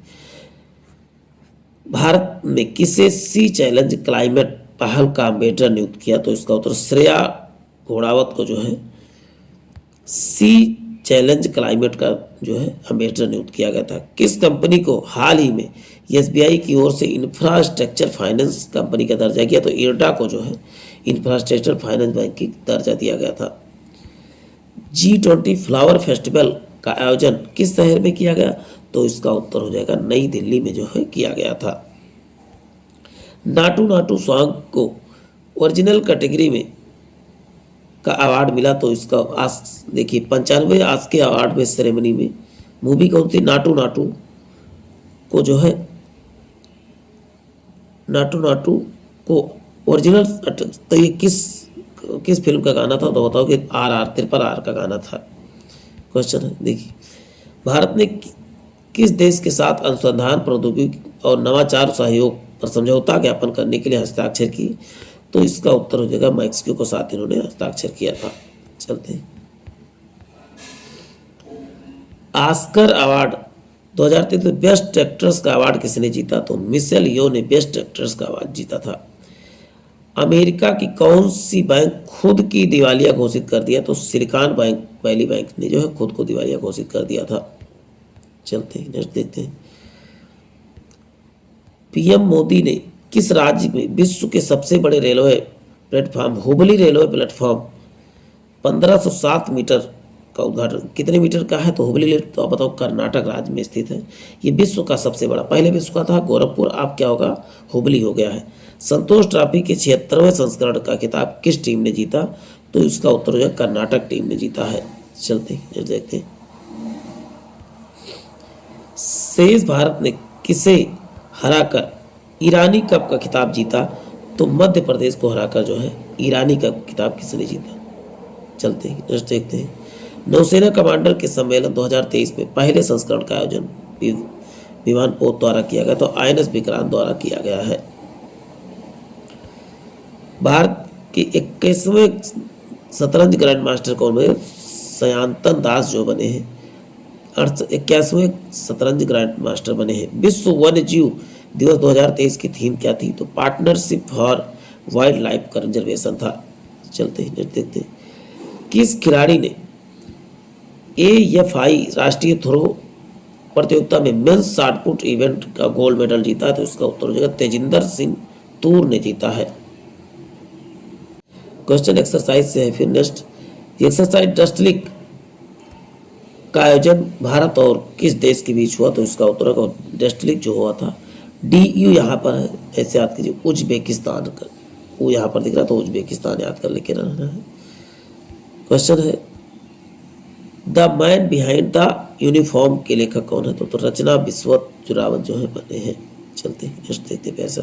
भारत में किसे सी चैलेंज क्लाइमेट पहल का अम्बेसडर नियुक्त किया? तो इसका उत्तर श्रेया घोड़ावत को जो है सी चैलेंज क्लाइमेट का जो है अम्बेसडर नियुक्त किया गया था। किस कंपनी को हाल ही में एसबीआई की ओर से इंफ्रास्ट्रक्चर फाइनेंस कंपनी का दर्जा किया, तो इरडा को जो है इंफ्रास्ट्रक्चर फाइनेंस बैंक की दर्जा दिया गया था। G20 फ्लावर फेस्टिवल का आयोजन किस शहर में किया गया, तो इसका उत्तर हो जाएगा नई दिल्ली में जो है किया गया था। नाटू नाटू सॉन्ग को ओरिजिनल कैटेगरी में का अवार्ड मिला, तो इसका आज देखिए 95 आज के अवार्ड में सेरेमनी में मूवी कौन सी, नाटू नाटू को जो है नाटू नाटू को ओरिजिनल, तो ये किस किस फिल्म का गाना था, तो बताओ कि RR ट्रिपल R का गाना था। क्वेश्चन है देखिए, भारत ने किस देश के साथ अनुसंधान प्रौद्योगिकी और नवाचार सहयोग पर समझौता ज्ञापन करने के लिए हस्ताक्षर की, तो इसका उत्तर हो जाएगा मैक्सिको के साथ इन्होंने हस्ताक्षर किया था। चलते हैं, ऑस्कर अवार्ड 2023 में बेस्ट एक्ट्रेस का अवार्ड किसने जीता, तो मिशेल यो ने बेस्ट एक्ट्रेस का अवार्ड जीता था। अमेरिका की कौन सी बैंक खुद की दिवालिया घोषित कर दिया, तो सिलिकॉन बैंक वैली बैंक ने जो है खुद को दिवालिया घोषित कर दिया था। चलते हैं नेक्स्ट देखते हैं, पीएम मोदी ने किस राज्य में विश्व के सबसे बड़े railway platform Hubli railway platform 1507 metre का उद्घाटन, कितने मीटर का है, तो हुबली, तो आप बताओ कर्नाटक राज्य में स्थित है। ये विश्व का सबसे बड़ा, पहले विश्व का था गोरखपुर, अब क्या होगा हुबली हो गया है। संतोष ट्रॉफी के 76वें संस्करण का खिताब किस टीम ने जीता, तो इसका उत्तर हो जाएगा कर्नाटक टीम ने जीता है। चलते हैं देखते हैं, शेष भारत ने किसे हराकर ईरानी कप का खिताब जीता, तो मध्य प्रदेश को हराकर जो है ईरानी कप खिताब किसने जीता। चलते हैं नेक्स्ट देखते हैं, नौसेना कमांडर के सम्मेलन 2023 में पहले संस्करण का आयोजन विमान पोत द्वारा किया गया, तो INS विक्रांत द्वारा किया गया है। भारत के 21वें शतरंज ग्रैंड मास्टर कौन है, सयांतन दास जो बने हैं 81वें शतरंज ग्रैंड मास्टर बने हैं। विश्व वन्य जीव दिवस 2023 की थीम क्या थी, तो partnership for wild life conservation था। चलते हैं देखते हैं, किस खिलाड़ी ने AFI राष्ट्रीय थ्रो प्रतियोगिता में मेंस शॉटपुट इवेंट का गोल्ड मेडल जीता, तो इसका उत्तर हो जाएगा तेजिंदर सिंह तूर ने जीता है। क्वेश्चन एक्सरसाइज से है फिर नेक्स्ट, एक्सरसाइज डस्ट लीग का आयोजन भारत और किस देश के बीच हुआ, तो इसका उत्तर होगा डस्ट लीग जो हुआ था DU यहाँ पर है, ऐसे याद कीजिए उज्बेकिस्तान का, वो यहाँ पर दिख रहा, तो उज्बेकिस्तान याद कर लेके रहना है। क्वेश्चन है the man behind the uniform के लेखक कौन है, तो रचना बिस्वत जुरावत जो है बने हैं। चलते हैं नेक्स्ट देखते हैं पैसा।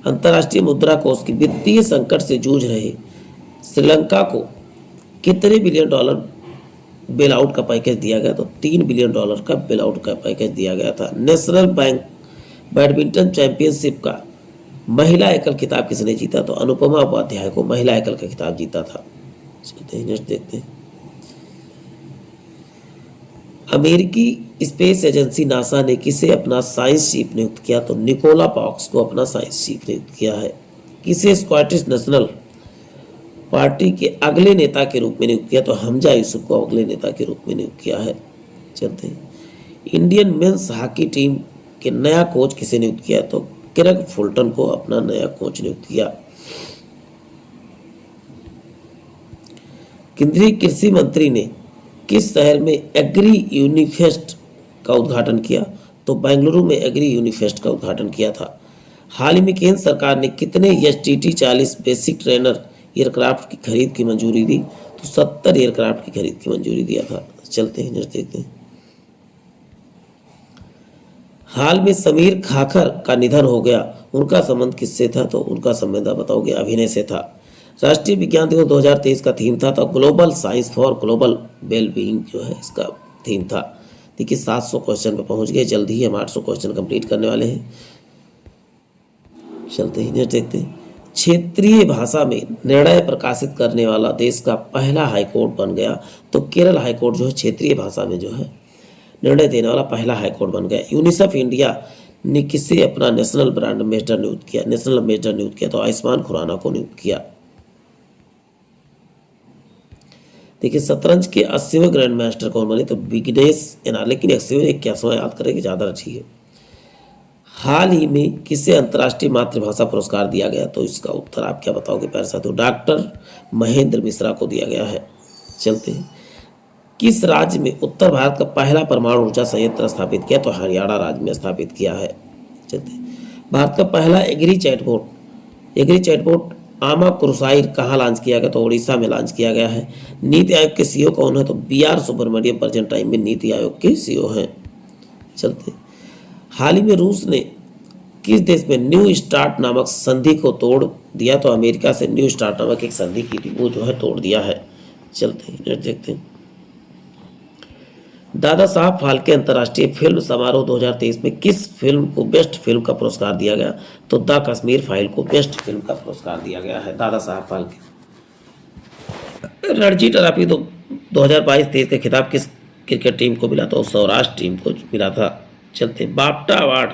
अंतर्राष्ट्रीय मुद्रा कोष की वित्तीय संकट से जूझ रहे श्रीलंका को कितने बिलियन डॉलर बेल आउट का पैकेज दिया गया, तो $3 बिलियन का बेल आउट का पैकेज दिया गया था। नेशनल बैंक बैडमिंटन चैंपियनशिप का महिला एकल खिताब किसने जीता, तो अनुपमा उपाध्याय को महिला एकल का खिताब जीता था। चलते हैं नेक्स्ट देखते हैं, अमेरिकी स्पेस एजेंसी नासा ने किसे अपना साइंस चीफ नियुक्त किया, तो निकोला पॉक्स को अपना साइंस चीफ नियुक्त किया है। किसे स्कॉटिश नेशनल पार्टी के अगले नेता के रूप में नियुक्त किया, तो हमजा यूसुफ को अगले नेता के रूप में नियुक्त किया है। चलते हैं, इंडियन मेंस हॉकी टीम के नया कोच किसे नियुक्त किया, तो क्रेग फुलटन को अपना नया कोच नियुक्त किया। केंद्रीय कृषि मंत्री ने किस शहर में एग्री यूनिफेस्ट का उद्घाटन किया, तो बेंगलुरु में एग्री यूनिफेस्ट का उद्घाटन किया था। हाल ही में केंद्र सरकार ने कितने STT-40 बेसिक ट्रेनर एयरक्राफ्ट की खरीद की मंजूरी दी, तो 70 एयरक्राफ्ट की खरीद की मंजूरी दिया था। चलते हैं नेक्स्ट देखते हैं, हाल में समीर खाखर का निधन हो गया, उनका संबंध किससे था, तो उनका संबंध बताओगे अभिनय से था। राष्ट्रीय विज्ञान दिवस 2023 का थीम था, तो global science for global wellbeing जो है इसका थीम था। देखिए 700 क्वेश्चन पे पहुंच गए, जल्दी ही हम 800 क्वेश्चन कंप्लीट करने वाले हैं। चलते ही नेक्स्ट देखते हैं, क्षेत्रीय भाषा में निर्णय प्रकाशित करने वाला देश का पहला हाईकोर्ट बन गया, तो केरल हाईकोर्ट जो है क्षेत्रीय भाषा में जो है निर्णय देने वाला पहला हाईकोर्ट बन गया। यूनिसेफ इंडिया ने किसे अपना नेशनल ब्रांड एम्बेसडर नियुक्त किया, नेशनल एम्बेसडर नियुक्त किया, तो आयुष्मान खुराना को नियुक्त किया। देखिए शतरंज के 80वें ग्रैंड मास्टर कौन बने, तो विघ्नेश एना, लेकिन 81वें 81वां याद करेंगे ज़्यादा अच्छी है। हाल ही में किसे अंतर्राष्ट्रीय मातृभाषा पुरस्कार दिया गया, तो इसका उत्तर आप क्या बताओगे प्यारे साथियों, डॉक्टर महेंद्र मिश्रा को दिया गया है। चलते हैं, किस राज्य में उत्तर भारत का पहला परमाणु ऊर्जा संयंत्र स्थापित किया, तो हरियाणा राज्य में स्थापित किया है। चलते हैं, भारत का पहला एग्री चैटबोट आमा क्रुसाइर कहाँ लॉन्च किया गया, तो उड़ीसा में लॉन्च किया गया है। नीति आयोग के सीईओ कौन है, तो BR सुब्रमण्यम प्रेजेंट टाइम में नीति आयोग के सीईओ हैं। चलते हैं, हाल ही में रूस ने किस देश में न्यू स्टार्ट नामक संधि को तोड़ दिया, तो अमेरिका से न्यू स्टार्ट नामक एक संधि की थी, वो जो है तोड़ दिया है। चलते हैं नेक्स्ट देखते हैं, दादा साहब फाल्के अंतर्राष्ट्रीय फिल्म समारोह 2023 में किस फिल्म को बेस्ट फिल्म का पुरस्कार दिया गया, तो द कश्मीर फाइल को बेस्ट फिल्म का पुरस्कार दिया गया है दादा साहब फाल्के। रणजी ट्रॉफी 2022-23 का खिताब किस क्रिकेट टीम को मिला, तो सौराष्ट्र टीम को मिला था। चलते बाफ्टा अवार्ड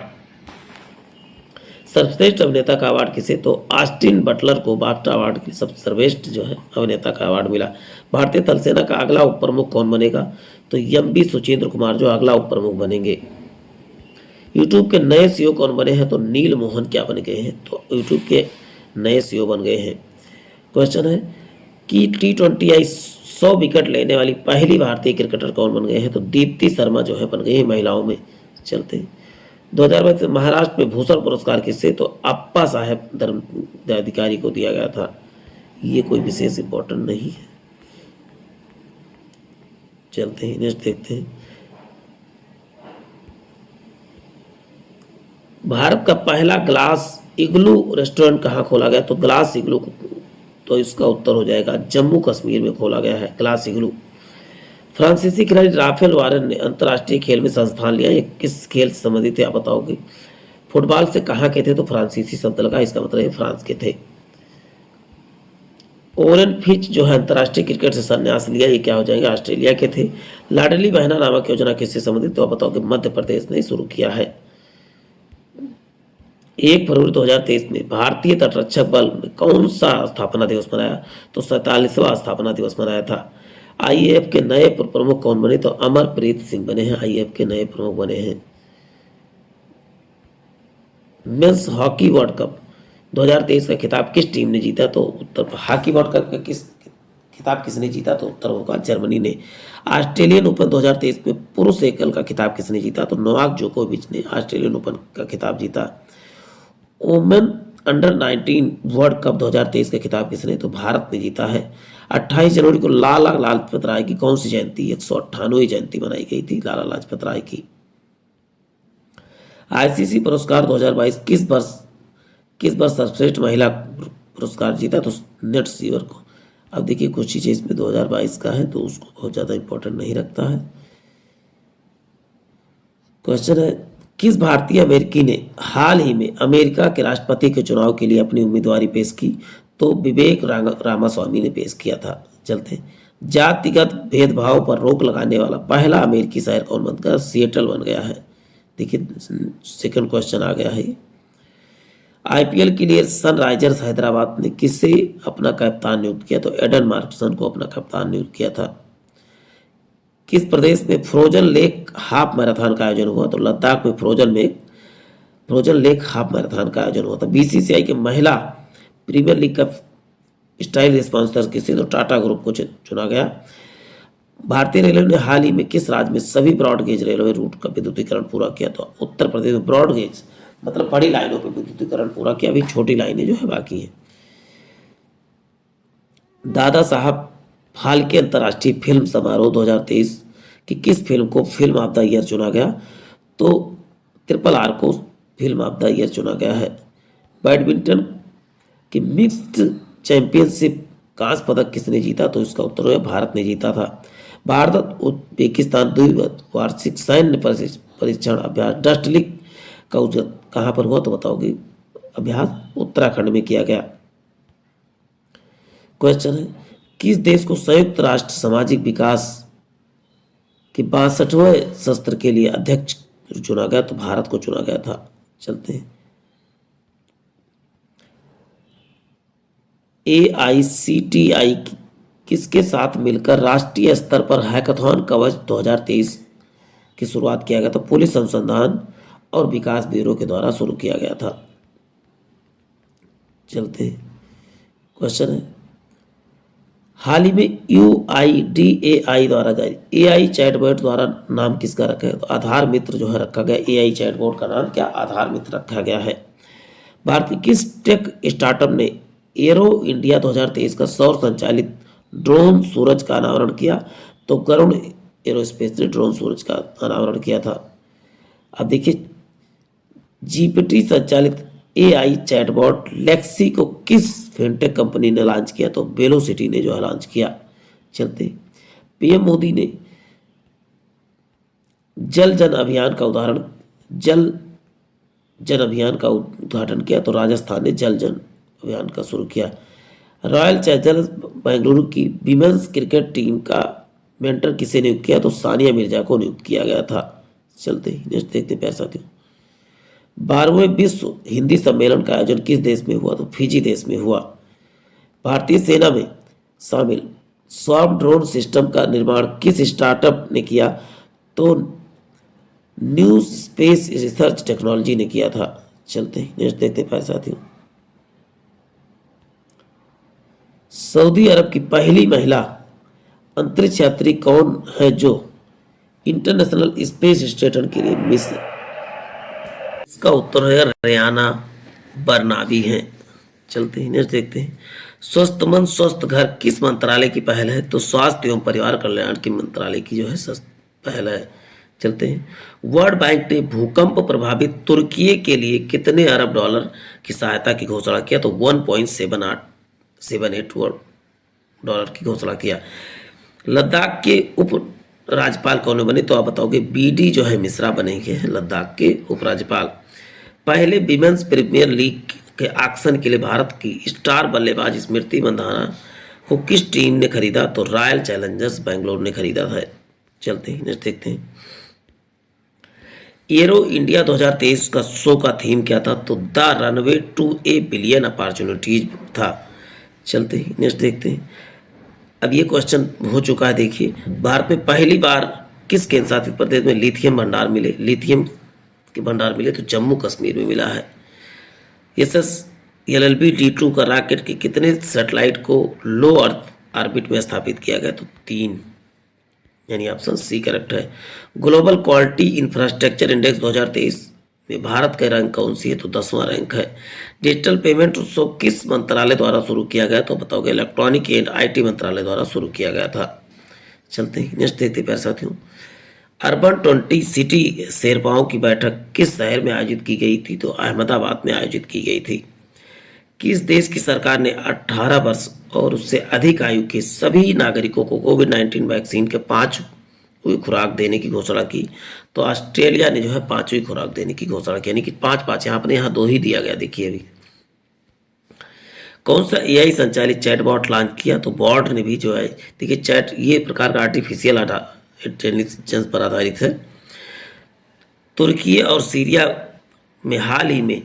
सर्वश्रेष्ठ अभिनेता का अवार्ड किसे, तो ऑस्टिन बटलर को बाफ्टा अवार्ड के सबसे सर्वश्रेष्ठ जो है अभिनेता का अवार्ड मिला। भारतीय थल सेना का अगला उप प्रमुख कौन बनेगा, तो MB सुचेंद्र कुमार जो अगला उप प्रमुख बनेंगे। यूट्यूब के नए सीईओ कौन बने हैं, तो नील मोहन क्या बन गए हैं, तो यूट्यूब के नए सीईओ बन गए हैं। क्वेश्चन है कि T20I 100 विकेट लेने वाली पहली भारतीय क्रिकेटर कौन बन गए हैं, तो दीप्ति शर्मा जो है बन गई है महिलाओं में। चलते हैं, 2022 में महाराष्ट्र में भूषण पुरस्कार किससे, तो अप्पा साहेब धर्माधिकारी को दिया गया था। ये कोई विशेष इंपॉर्टेंट नहीं है। चलते हैं नेक्स्ट देखते हैं, भारत का पहला ग्लास इग्लू रेस्टोरेंट कहाँ खोला गया, तो ग्लास इग्लू, तो इसका उत्तर हो जाएगा जम्मू कश्मीर में खोला गया है ग्लास इग्लू। फ्रांसीसी खिलाड़ी राफेल वारन ने अंतर्राष्ट्रीय खेल में संस्थान लिया, ये किस खेल से संबंधित है आप बताओगे। फुटबॉल से कहाँ के थे, तो फ्रांसीसी शब्द लगा, इसका मतलब है फ्रांस के थे। ओरेन फिच जो है अंतर्राष्ट्रीय क्रिकेट से संन्यास लिया, ये क्या हो जाएंगे, ऑस्ट्रेलिया के थे। लाडली बहना नामक योजना किससे संबंधित, तो आप बताओगे मध्य प्रदेश ने शुरू किया है। 1 फरवरी 2023 में भारतीय तटरक्षक बल में कौन सा स्थापना दिवस मनाया, तो 47वां स्थापना दिवस मनाया था। IAF के नए प्रमुख कौन बने, तो अमरप्रीत सिंह बने हैं, IAF के नए प्रमुख बने हैं। मेंस हॉकी वर्ल्ड कप 2023 का खिताब किस टीम ने जीता, तो उत्तर हॉकी वर्ल्ड कप का खिताब किसने जीता, तो उत्तर होगा जर्मनी ने। ऑस्ट्रेलियन ओपन 2023 में पुरुष एकल का खिताब किसने जीता, तो नोवाक जोकोविच ने ऑस्ट्रेलियन ओपन का खिताब जीता। वुमेन अंडर 19 वर्ल्ड कप 2023 का खिताब किसने, तो भारत ने जीता है। 28 जनवरी को लाला लाजपत राय की कौन सी जयंती, 198वीं जयंती मनाई गई थी लाला लाजपत राय की। ICC पुरस्कार 2022 किस वर्ष सर्वश्रेष्ठ महिला पुरस्कार जीता, तो नेट सीवर को। अब देखिए कुछ चीज़ें इसमें 2022 का है, तो उसको बहुत ज़्यादा इंपॉर्टेंट नहीं रखता है। क्वेश्चन है किस भारतीय अमेरिकी ने हाल ही में अमेरिका के राष्ट्रपति के चुनाव के लिए अपनी उम्मीदवारी पेश की, तो विवेक रामास्वामी ने पेश किया था। चलते जातिगत भेदभाव पर रोक लगाने वाला पहला अमेरिकी शहर कौन बन गया, सिएटल बन गया है। देखिए सेकंड क्वेश्चन आ गया है। IPL के लिए सनराइजर्स हैदराबाद ने किसे अपना कप्तान नियुक्त किया, तो एडन मार्कसन को अपना कप्तान नियुक्त किया था। किस प्रदेश में फ्रोजन लेक हाफ मैराथन का आयोजन हुआ, तो लद्दाख में फ्रोजन लेक हाफ मैराथन का आयोजन हुआ था। BCCI के महिला प्रीमियर लीग का स्टाइल स्पॉन्सर किसे, तो टाटा ग्रुप को चुना गया। भारतीय रेलवे ने हाल ही में किस राज्य में सभी ब्रॉडगेज रेलवे रूट का विद्युतीकरण पूरा किया, तो उत्तर प्रदेश में ब्रॉडगेज मतलब बड़ी लाइनों पर विद्युतीकरण पूरा किया, अभी छोटी लाइनें जो है बाकी हैं। दादा साहब फाल्के अंतर्राष्ट्रीय फिल्म समारोह 2023 की किस फिल्म को फिल्म ऑफ द ईयर चुना गया, तो RRR को फिल्म ऑफ द ईयर चुना गया है। बैडमिंटन की मिक्स्ड चैंपियनशिप कांस्य पदक किसने जीता, तो इसका उत्तर है भारत ने जीता था। भारत उज्बेकिस्तान द्विवार्षिक सैन्य परीक्षण अभ्यास डस्टलिक का कहाँ पर हुआ, तो बताओगे अभ्यास उत्तराखंड में किया गया। क्वेश्चन है किस देश को संयुक्त राष्ट्र सामाजिक विकास के 62वें सत्र के लिए अध्यक्ष चुना गया, तो भारत को चुना गया था। चलते हैं AICTI किसके साथ मिलकर राष्ट्रीय स्तर पर हैकाथॉन कवच 2023 की शुरुआत किया गया था? पुलिस अनुसंधान और विकास ब्यूरो के द्वारा शुरू किया गया था। चलते हैं, क्वेश्चन है, हाल ही में UIDAI द्वारा जारी AI चैटबॉट द्वारा नाम किसका रखा है? तो आधार मित्र जो है रखा गया। AI चैटबॉट का नाम क्या? आधार मित्र रखा गया है। भारत की किस टेक स्टार्टअप ने एरो इंडिया 2023 का सौर संचालित ड्रोन सूरज का अनावरण किया? तो गरुड़ एरोस्पेस ने ड्रोन सूरज का अनावरण किया था। अब देखिए, GPT संचालित AI चैटबॉट लेक्सी को किस फिनटेक कंपनी ने लॉन्च किया? तो वेलोसिटी ने जो है लॉन्च किया। चलते, PM मोदी ने जल जन अभियान का उद्घाटन किया। तो राजस्थान ने जल जन अभियान का शुरू किया। रॉयल चैलेंजर्स बेंगलुरु की विमेंस क्रिकेट टीम का मेंटर किसे नियुक्त किया? तो सानिया मिर्जा को नियुक्त किया गया था। चलते नेक्स्ट देखते प्यारे साथियों, 12वें विश्व हिंदी सम्मेलन का आयोजन किस देश में हुआ? तो फिजी देश में हुआ। भारतीय सेना में शामिल स्वार्म ड्रोन सिस्टम का निर्माण किस स्टार्टअप ने किया? तो न्यू स्पेस रिसर्च टेक्नोलॉजी ने किया था। चलते नेक्स्ट देखते प्यारे साथियों, सऊदी अरब की पहली महिला अंतरिक्ष यात्री कौन है जो इंटरनेशनल स्पेस स्टेशन के लिए मिस? इसका उत्तर है रियाना बरनाबी है। चलते हैं नेक्स्ट देखते हैं, स्वस्थ मन स्वस्थ घर किस मंत्रालय की पहल है? तो स्वास्थ्य एवं परिवार कल्याण के मंत्रालय की जो है पहल है। चलते हैं, वर्ल्ड बैंक ने भूकंप प्रभावित तुर्की के लिए कितने अरब डॉलर की सहायता की घोषणा किया? तो 1.78 डॉलर की घोषणा किया। लद्दाख के उप राज्यपाल कौन बने? तो आप बताओगे BD जो है मिश्रा बनेंगे लद्दाख के उपराज्यपाल। पहले विमेंस प्रीमियर लीग के ऑक्शन के लिए भारत की स्टार बल्लेबाज स्मृति मंधाना को किस टीम ने खरीदा? तो रॉयल चैलेंजर्स बेंगलोर ने खरीदा है। चलते हैं नेक्स्ट देखते हैं, एरो इंडिया 2023 का शो का थीम क्या था? तो the runway to a billion opportunities था। चलते हैं नेक्स्ट देखते हैं, अब ये क्वेश्चन हो चुका है। देखिए, भारत में पहली बार किस केंद्र शासित प्रदेश में लिथियम भंडार मिले? लिथियम के भंडार मिले तो जम्मू कश्मीर में मिला है। SSLV D2 का रॉकेट के कितने सैटेलाइट को लो अर्थ ऑर्बिट में स्थापित किया गया? तो 3, यानी ऑप्शन C करेक्ट है। ग्लोबल क्वालिटी इंफ्रास्ट्रक्चर इंडेक्स 2023 में भारत का रैंक कौन सी है? तो 10वां रैंक है। डिजिटल पेमेंट उत्सव किस मंत्रालय द्वारा शुरू किया गया? तो बताओगे इलेक्ट्रॉनिक एंड IT मंत्रालय द्वारा शुरू किया गया था। चलते हैं नेक्स्ट देखते प्यारे साथियों, अर्बन 20 सिटी शेरपाओं की बैठक किस शहर में आयोजित की गई थी? तो अहमदाबाद में आयोजित की गई थी। किस देश की सरकार ने 18 वर्ष और उससे अधिक आयु के सभी नागरिकों को कोविड-19 वैक्सीन के 5वीं खुराक देने की घोषणा की? तो ऑस्ट्रेलिया ने जो है 5वीं खुराक देने की घोषणा की, यानी कि 5-5, यहाँ 2 ही दिया गया। देखिए अभी कौन सा AI संचालित चैटबॉट लॉन्च किया? तो बॉट ने भी जो है, देखिए चैट ये प्रकार का आर्टिफिशियल इंटेलिजेंस पर आधारित है। तुर्की और सीरिया में हाल ही में,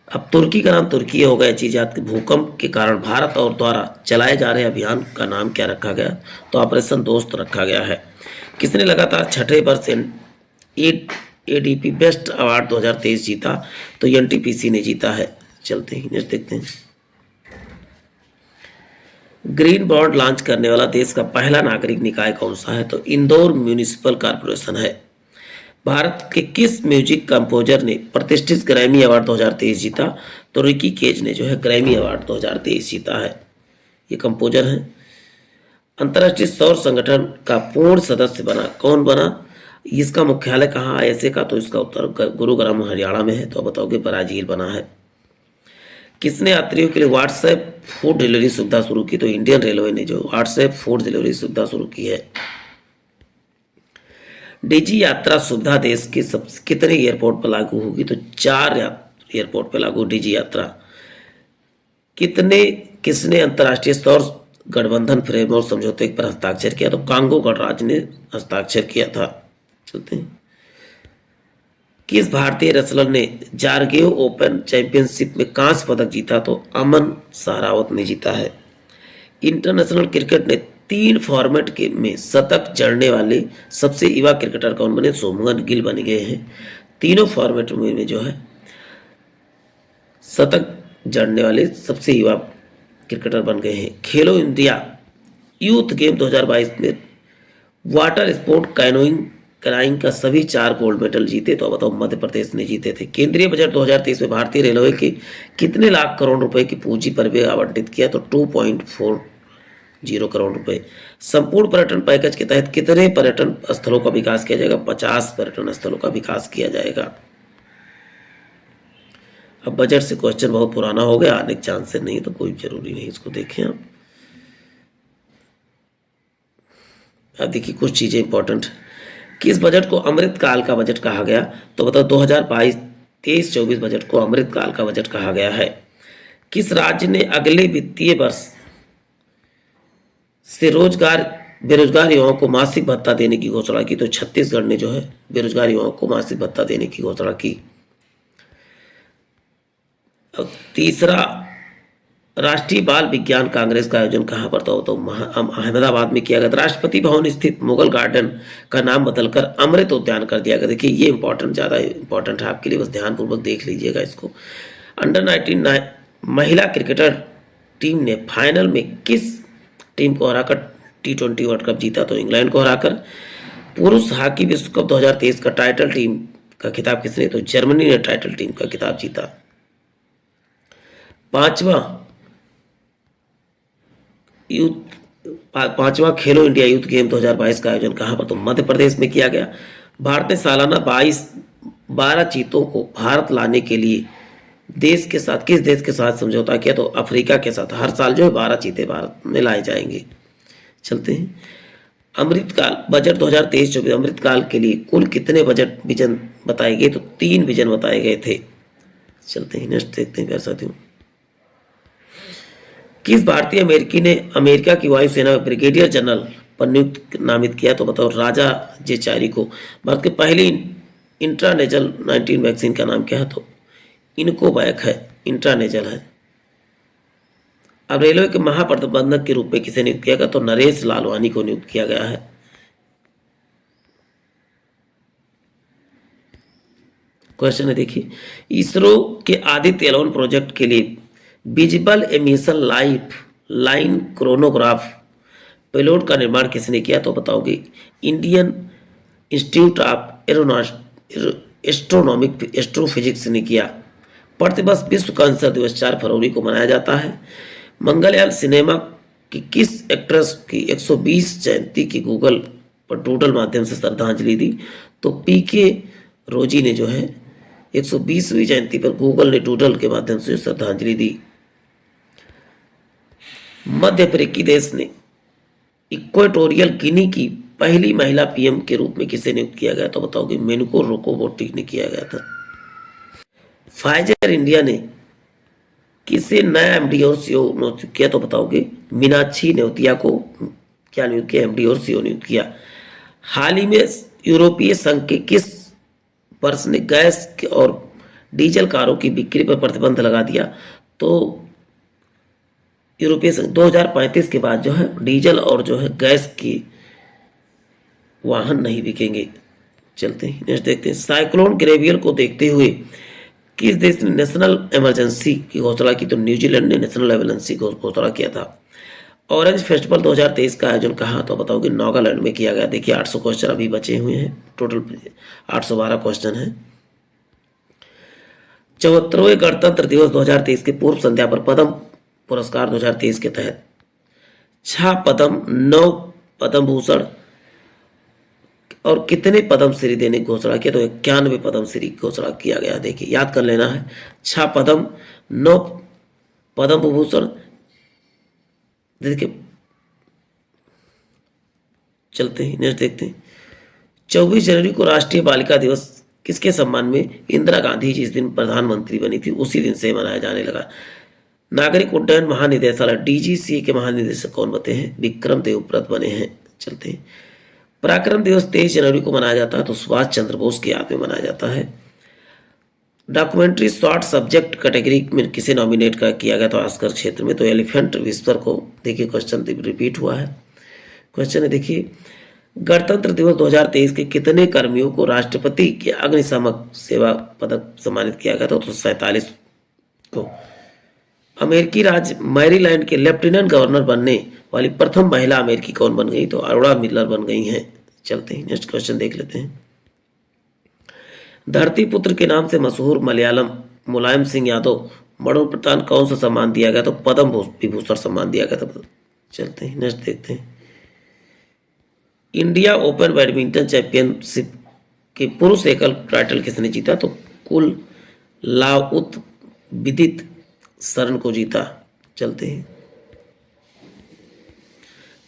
अब तुर्की का नाम तुर्की हो गया, चीज़ याद, भूकंप के कारण भारत और द्वारा चलाए जा रहे अभियान का नाम क्या रखा गया? तो ऑपरेशन दोस्त रखा गया है। किसने लगातार छठे वर्ष ADP बेस्ट अवार्ड 2023 जीता? तो NTPC ने जीता है। चलते हैं नेक्स्ट देखते हैं, ग्रीन बॉन्ड लॉन्च करने वाला देश का पहला नागरिक निकाय कौन सा है? तो इंदौर म्यूनिसिपल कॉर्पोरेशन है। भारत के किस म्यूजिक कंपोजर ने प्रतिष्ठित ग्रैमी अवार्ड 2023 जीता? तो रिकी केज ने जो है ग्रैमी अवार्ड 2023 जीता है। ये कंपोजर हैं। अंतर्राष्ट्रीय सौर संगठन का पूर्ण सदस्य कौन बना? इसका मुख्यालय कहाँ है ऐसे का? तो इसका उत्तर गुरुग्राम हरियाणा में है। तो बताओगे ब्राजील बना है। किसने यात्रियों के लिए व्हाट्सएप फूड डिलीवरी सुविधा शुरू की? तो इंडियन रेलवे ने जो व्हाट्सएप फूड डिलीवरी सुविधा शुरू की है। डिजी यात्रा सुविधा देश के कितने एयरपोर्ट पर लागू होगी? तो 4 एयरपोर्ट पर लागू डिजी यात्रा। किसने अंतर्राष्ट्रीय सौर गठबंधन फ्रेमवर्क समझौते पर हस्ताक्षर किया? तो कांगो गणराज्य ने हस्ताक्षर किया था। चलते हैं, किस भारतीय रेसलर ने जारगेव ओपन चैंपियनशिप में कांस्य पदक जीता? तो अमन सहरावत ने जीता है। इंटरनेशनल क्रिकेट ने 3 फॉर्मेट के में शतक जड़ने वाले सबसे युवा क्रिकेटर कौन बने? शुभमन गिल बन गए हैं। तीनों फॉर्मेट में जो है शतक जड़ने वाले सबसे युवा क्रिकेटर बन गए हैं। खेलो इंडिया यूथ गेम 2022 में वाटर स्पोर्ट कैनोइंग का सभी 4 गोल्ड मेडल जीते। तो बताओ मध्य प्रदेश ने जीते थे। केंद्रीय बजट 2023 में भारतीय रेलवे के कितने लाख करोड़ रुपए की पूंजी पर व्यय आवंटित किया? तो 2.40 करोड़ रुपए। संपूर्ण पर्यटन पैकेज के तहत कितने पर्यटन स्थलों का विकास किया जाएगा? 50 पर्यटन स्थलों का विकास किया जाएगा। अब बजट से क्वेश्चन बहुत पुराना हो गया, आने के चांस नहीं, तो कोई जरूरी नहीं, इसको देखें आप। अब देखिए कुछ चीजें इंपॉर्टेंट। किस बजट को अमृत काल का बजट कहा गया? तो बताओ 2022-23-24 बजट को अमृत काल का बजट कहा गया है। किस राज्य ने अगले वित्तीय वर्ष से बेरोजगार युवाओं को मासिक भत्ता देने की घोषणा की? तो छत्तीसगढ़ ने जो है बेरोजगार युवाओं को मासिक भत्ता देने की घोषणा की। अब तीसरा, राष्ट्रीय बाल विज्ञान कांग्रेस का आयोजन कहाँ पर? तो अहमदाबाद में किया गया। राष्ट्रपति भवन स्थित मुगल गार्डन का नाम बदलकर अमृत उद्यान कर दिया गया। देखिए ये ज़्यादा इंपॉर्टेंट है आपके लिए, बस ध्यानपूर्वक देख लीजिएगा इसको। अंडर 19 महिला क्रिकेटर टीम ने फाइनल में किस टीम को हराकर T20 वर्ल्ड कप जीता? तो इंग्लैंड को हराकर। पुरुष हॉकी विश्व कप 2023 का टाइटल टीम का खिताब किसने? तो जर्मनी ने टाइटल टीम का खिताब जीता। पांचवा खेलो इंडिया यूथ गेम 2022 का आयोजन कहां पर? तो मध्य प्रदेश में किया गया। भारत ने सालाना 12 चीतों को भारत लाने के लिए किस देश के साथ समझौता किया? तो अफ्रीका के साथ। हर साल जो है 12 चीते भारत में लाए जाएंगे। चलते हैं अमृतकाल बजट 2023-24 अमृतकाल के लिए कुल कितने बजट विजन बताए गए? तो 3 विजन बताए गए थे। चलते हैं नेक्स्ट देखते हैं प्यारे साथियों। किस भारतीय अमेरिकी ने अमेरिका की वायुसेना में ब्रिगेडियर जनरल पर नामित किया? तो बताओ राजा जेचारी को। भारत के पहली इंट्रानेजल 19 वैक्सीन का नाम क्या है? तो इनकोवैक है, इंट्रानेजल है। अब रेलवे के महाप्रबंधक के रूप में किसे नियुक्त किया गया? तो नरेश लालवानी को नियुक्त किया गया है। क्वेश्चन है देखिए, इसरो के आदित्य 11 प्रोजेक्ट के लिए visible emission line chronograph payload का निर्माण किसने किया? तो बताओगे इंडियन इंस्टीट्यूट ऑफ एस्ट्रोफिजिक्स ने किया। प्रतिवर्ष विश्व कैंसर दिवस 4 फरवरी को मनाया जाता है। मंगलयान सिनेमा की किस एक्ट्रेस की 120 जयंती की गूगल पर डूडल माध्यम से श्रद्धांजलि दी? तो पीके रोजी ने जो है 120वीं जयंती पर गूगल ने डूडल के माध्यम से श्रद्धांजलि दी। मध्य अफ्रीकी देश ने इक्वेटोरियल गिनी की पहली महिला पीएम के रूप में किसे नियुक्त किया गया? तो बताओगे मेनुको रोकोबोटी ने किया गया था। फाइजर इंडिया ने किसे नया एमडी और सीईओ नियुक्त किया? तो बताओगे मीनाक्षी नेवतिया को क्या नियुक्त किया? एमडी और सीईओ नियुक्त किया। हाल ही में यूरोपीय संघ के किस वर्ष ने गैस और डीजल कारों की बिक्री पर प्रतिबंध लगा दिया? तो यूरोपीय संघ 2035 के बाद जो है डीजल और जो है गैस की वाहन नहीं बिकेंगे। चलते हैं नेक्स्ट देखते हैं। साइक्लोन ग्रेवियल को देखते हुए किस देश ने नेशनल इमरजेंसी की घोषणा की? तो न्यूजीलैंड ने नेशनल इमरजेंसी की घोषणा किया था। ऑरेंज फेस्टिवल 2023 का आयोजन कहाँ? तो बताओगे नागालैंड में किया गया। देखिए 800 क्वेश्चन अभी बचे हुए हैं, टोटल 812 क्वेश्चन है। 74वें गणतंत्र दिवस 2023 के पूर्व संध्या पर पद्म पुरस्कार 2023 के तहत 6 पद्म, 9 पद्म भूषण और कितने पद्मश्री देने की घोषणा किया? तो 91 पद्मश्री की घोषणा किया गया। देखिए याद कर लेना है, 6 पद्म, 9 पद्म भूषण। देखिए चलते हैं नेक्स्ट देखते हैं। 24 जनवरी को राष्ट्रीय बालिका दिवस किसके सम्मान में? इंदिरा गांधी जिस दिन प्रधानमंत्री बनी थी उसी दिन से मनाया जाने लगा। नागरिक उड्डयन महानिदेशालय डीजीसीए के महानिदेशक कौन बने हैं? विक्रम देवव्रत बने हैं। चलते हैं। पराक्रम दिवस 23 जनवरी को मनाया जाता है, तो सुभाष चंद्र बोस की याद में मनाया जाता है। डॉक्यूमेंट्री शॉर्ट सब्जेक्ट कैटेगरी में किसे नॉमिनेट किया गया? तो ऑस्कर क्षेत्र में। तो एलिफेंट विस्पर को। देखिए क्वेश्चन रिपीट हुआ है। क्वेश्चन है देखिए, गणतंत्र दिवस 2023 के कितने कर्मियों को राष्ट्रपति के अग्निशामक सेवा पदक सम्मानित किया गया था? तो 47 को। अमेरिकी राज्य मैरीलैंड के लेफ्टिनेंट गवर्नर बनने वाली प्रथम महिला अमेरिकी कौन बन गई? तो अरोड़ा मिलर बन गई हैं। चलते हैं नेक्स्ट क्वेश्चन देख लेते हैं। धरती पुत्र के नाम से मशहूर मलयालम मुलायम सिंह यादव मरणोपरांत कौन सा सम्मान दिया गया? तो पद्म विभूषण सम्मान दिया गया था। चलते हैं नेक्स्ट देखते हैं। इंडिया ओपन बैडमिंटन चैंपियनशिप के पुरुष एकल टाइटल किसने जीता? तो कुल लाउत विदित शरण को जीता। चलते हैं।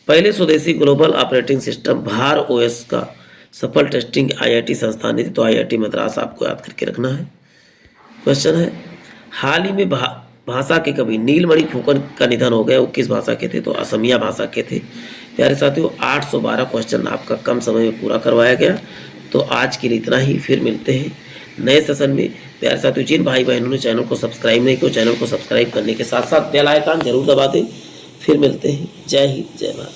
पहले स्वदेशी ग्लोबल ऑपरेटिंग सिस्टम भार ओएस का सफल टेस्टिंग आईआईटी संस्थान ने, तो आईआईटी मद्रास आपको याद करके रखना है। क्वेश्चन है, हाल ही में भाषा के कवि नीलमणि फुकन का निधन हो गया। वो किस भाषा के थे? तो असमिया भाषा के थे। प्यारे साथियों, 812 क्वेश्चन आपका कम समय में पूरा करवाया गया। तो आज के लिए इतना ही, फिर मिलते हैं नए सेशन में। प्यारे साथियों, जिन भाई बहनों ने चैनल को सब्सक्राइब नहीं किया, चैनल को सब्सक्राइब करने के साथ साथ बेल आइकन जरूर दबा दें। फिर मिलते हैं। जय हिंद, जय भारत।